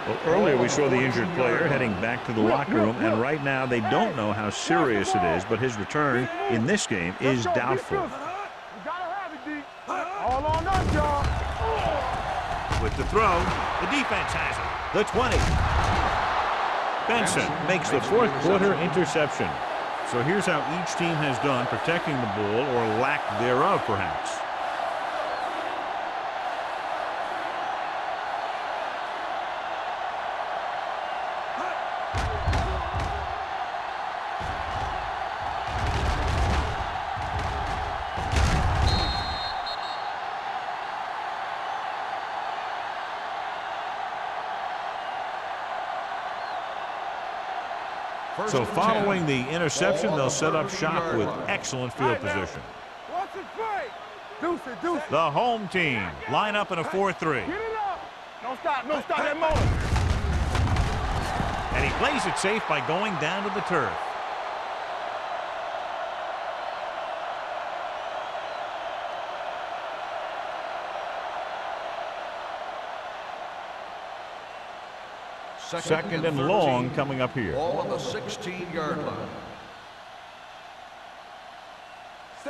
Well, earlier we saw the injured player heading back to the locker room, and right now they don't know how serious it is, but his return in this game is doubtful. You gotta have it, D. All on us, y'all. With the throw, the defense has it. The 20. Benson makes the fourth quarter interception. So here's how each team has done protecting the ball, or lack thereof, perhaps. So following the interception, they'll set up shop with excellent field position. What's it play? Deuce it. The home team line up in a 4-3. Get it up. Don't stop that motor. And he plays it safe by going down to the turf. Second and long coming up here. Ball on the 16-yard line.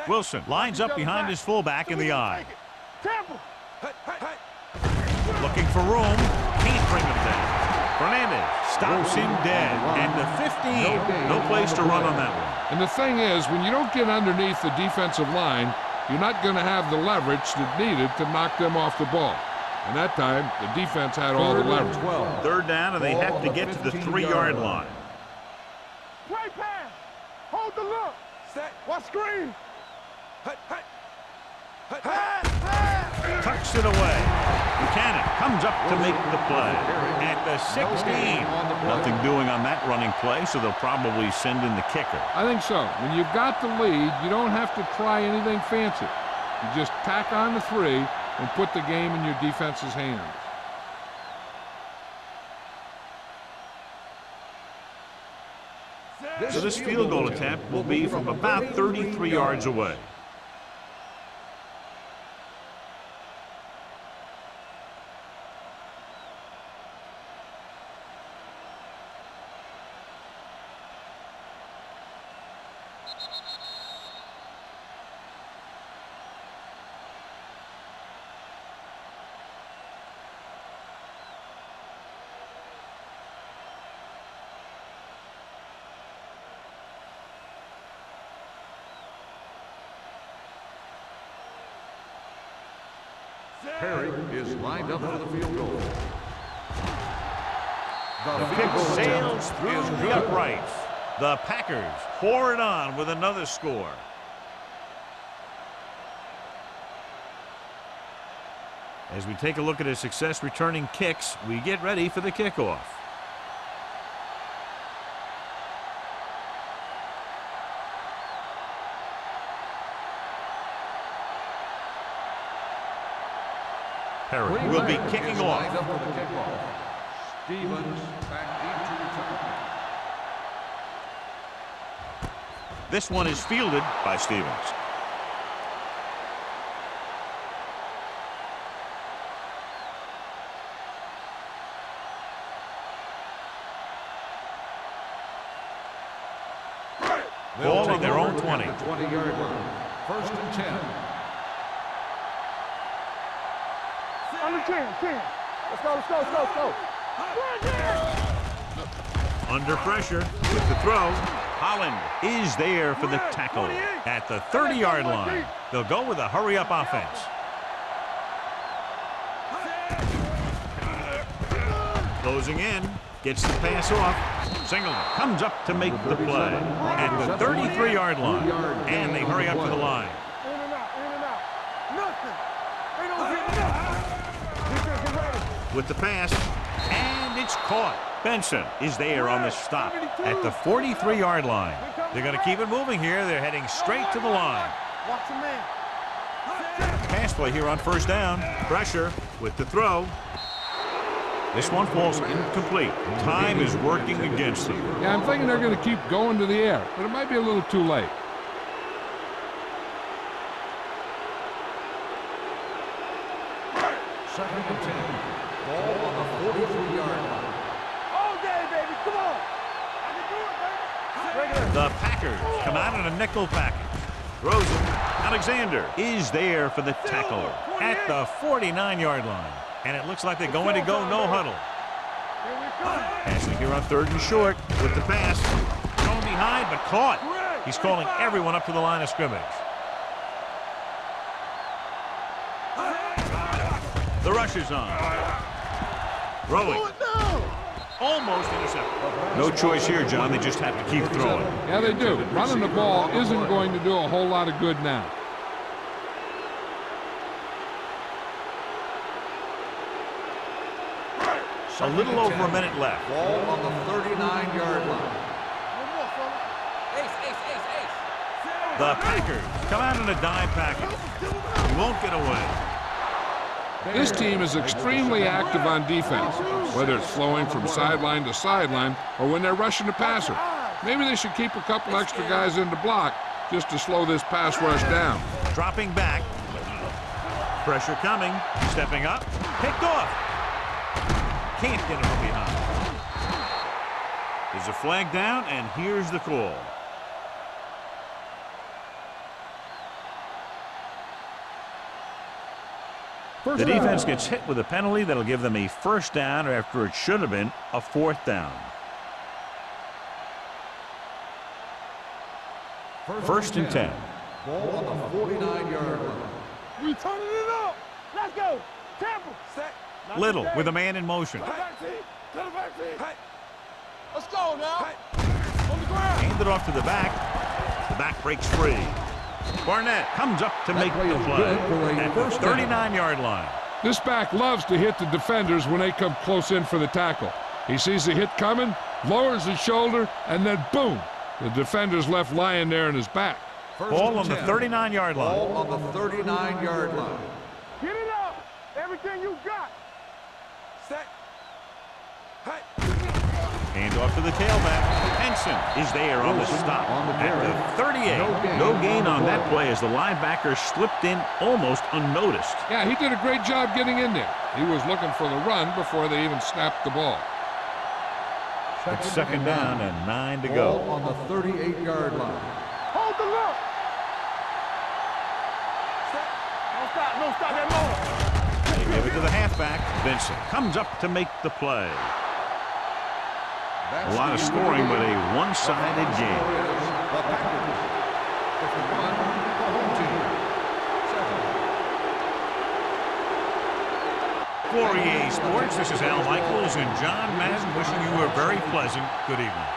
Wilson lines up behind his fullback in the eye. Looking for room. Can't bring him down. Fernandez stops him dead. And the 15. No place to run on that one. And the thing is, when you don't get underneath the defensive line, you're not going to have the leverage that needed to knock them off the ball. And that time, the defense had all the leverage. Third down, and they have to get to the 3-yard line. Play pass. Hold the look. Watch screen. Tucks it away. Buchanan comes up to make the play. At the 16. Nothing doing on that running play, so they'll probably send in the kicker. I think so. When you've got the lead, you don't have to try anything fancy. You just tack on the 3 and put the game in your defense's hands. So this field goal attempt will be from about 33 yards away. Perry is lined up for the field goal. The kick sails through the uprights. The Packers pour it on with another score. As we take a look at his success returning kicks, we get ready for the kickoff. Perry will be kicking off. Stevens back into return. This one is fielded by Stevens. Ball on their own 20. 20-yard line. First and 10. Under 10. Let's go. Under pressure with the throw. Holland is there for the tackle at the 30-yard line. They'll go with a hurry-up offense. Closing in. Gets the pass off. Singleton comes up to make the play at the 33-yard line. And they hurry up to the line. In and out, in and out. Nothing. They don't get nothing. Defense, get ready. With the pass, and it's caught. Benson is there on the stop at the 43-yard line. They're going to keep it moving here. They're heading straight to the line. Watch the man. Pass play here on first down. Pressure with the throw. This one falls incomplete. Time is working against them. Yeah, I'm thinking they're going to keep going to the air, but it might be a little too late. Second and 10. Ball on the 43-yard line. All day, baby. Come on. I can do it, baby. The Packers come out in a nickel package. Throws it. Alexander is there for the tackle at the 49-yard line. And it looks like they're going to go no huddle. Passing here on 3rd and short with the pass. Thrown behind, but caught. He's calling everyone up to the line of scrimmage. The rush is on. Throwing. Almost intercepted. No choice here, John. They just have to keep throwing. Yeah, they do. Running the ball isn't going to do a whole lot of good now. A little over a minute left. Ball on the 39-yard line. The Packers come out in a dime package. He won't get away. This team is extremely active on defense, whether it's flowing from sideline to sideline or when they're rushing the passer. Maybe they should keep a couple extra guys in the block just to slow this pass rush down. Dropping back. Pressure coming. Stepping up. Picked off. Can't get him from behind. There's a flag down, and here's the call. The defense gets hit with a penalty that'll give them a first down after it should have been a 4th down. First and 10. Ball on the 49-yard line. We turning it up. Let's go. Temple. Set. Little with a man in motion. Let's go now. On the ground. Hand it off to the back. The back breaks free. Barnett comes up to make the play at the 39-yard line. This back loves to hit the defenders when they come close in for the tackle. He sees the hit coming, lowers his shoulder, and then boom, the defender's left lying there in his back. Ball on the 39-yard line. Ball on the 39-yard line. Get it up. Everything you got. Set. Hey. Hand off to the tailback. Henson is there on the stop at the 38. No gain on that play as the linebacker slipped in almost unnoticed. Yeah, he did a great job getting in there. He was looking for the run before they even snapped the ball. It's second down and 9 to go. Ball on the 38-yard line. Hold the look. Don't stop. Don't stop that motor. They give it to the halfback. Vincent comes up to make the play. A lot of scoring, but a one-sided game. The Packers. 51, the home team. 7. For EA Sports, this is Al Michaels and John Madden wishing you a very pleasant good evening.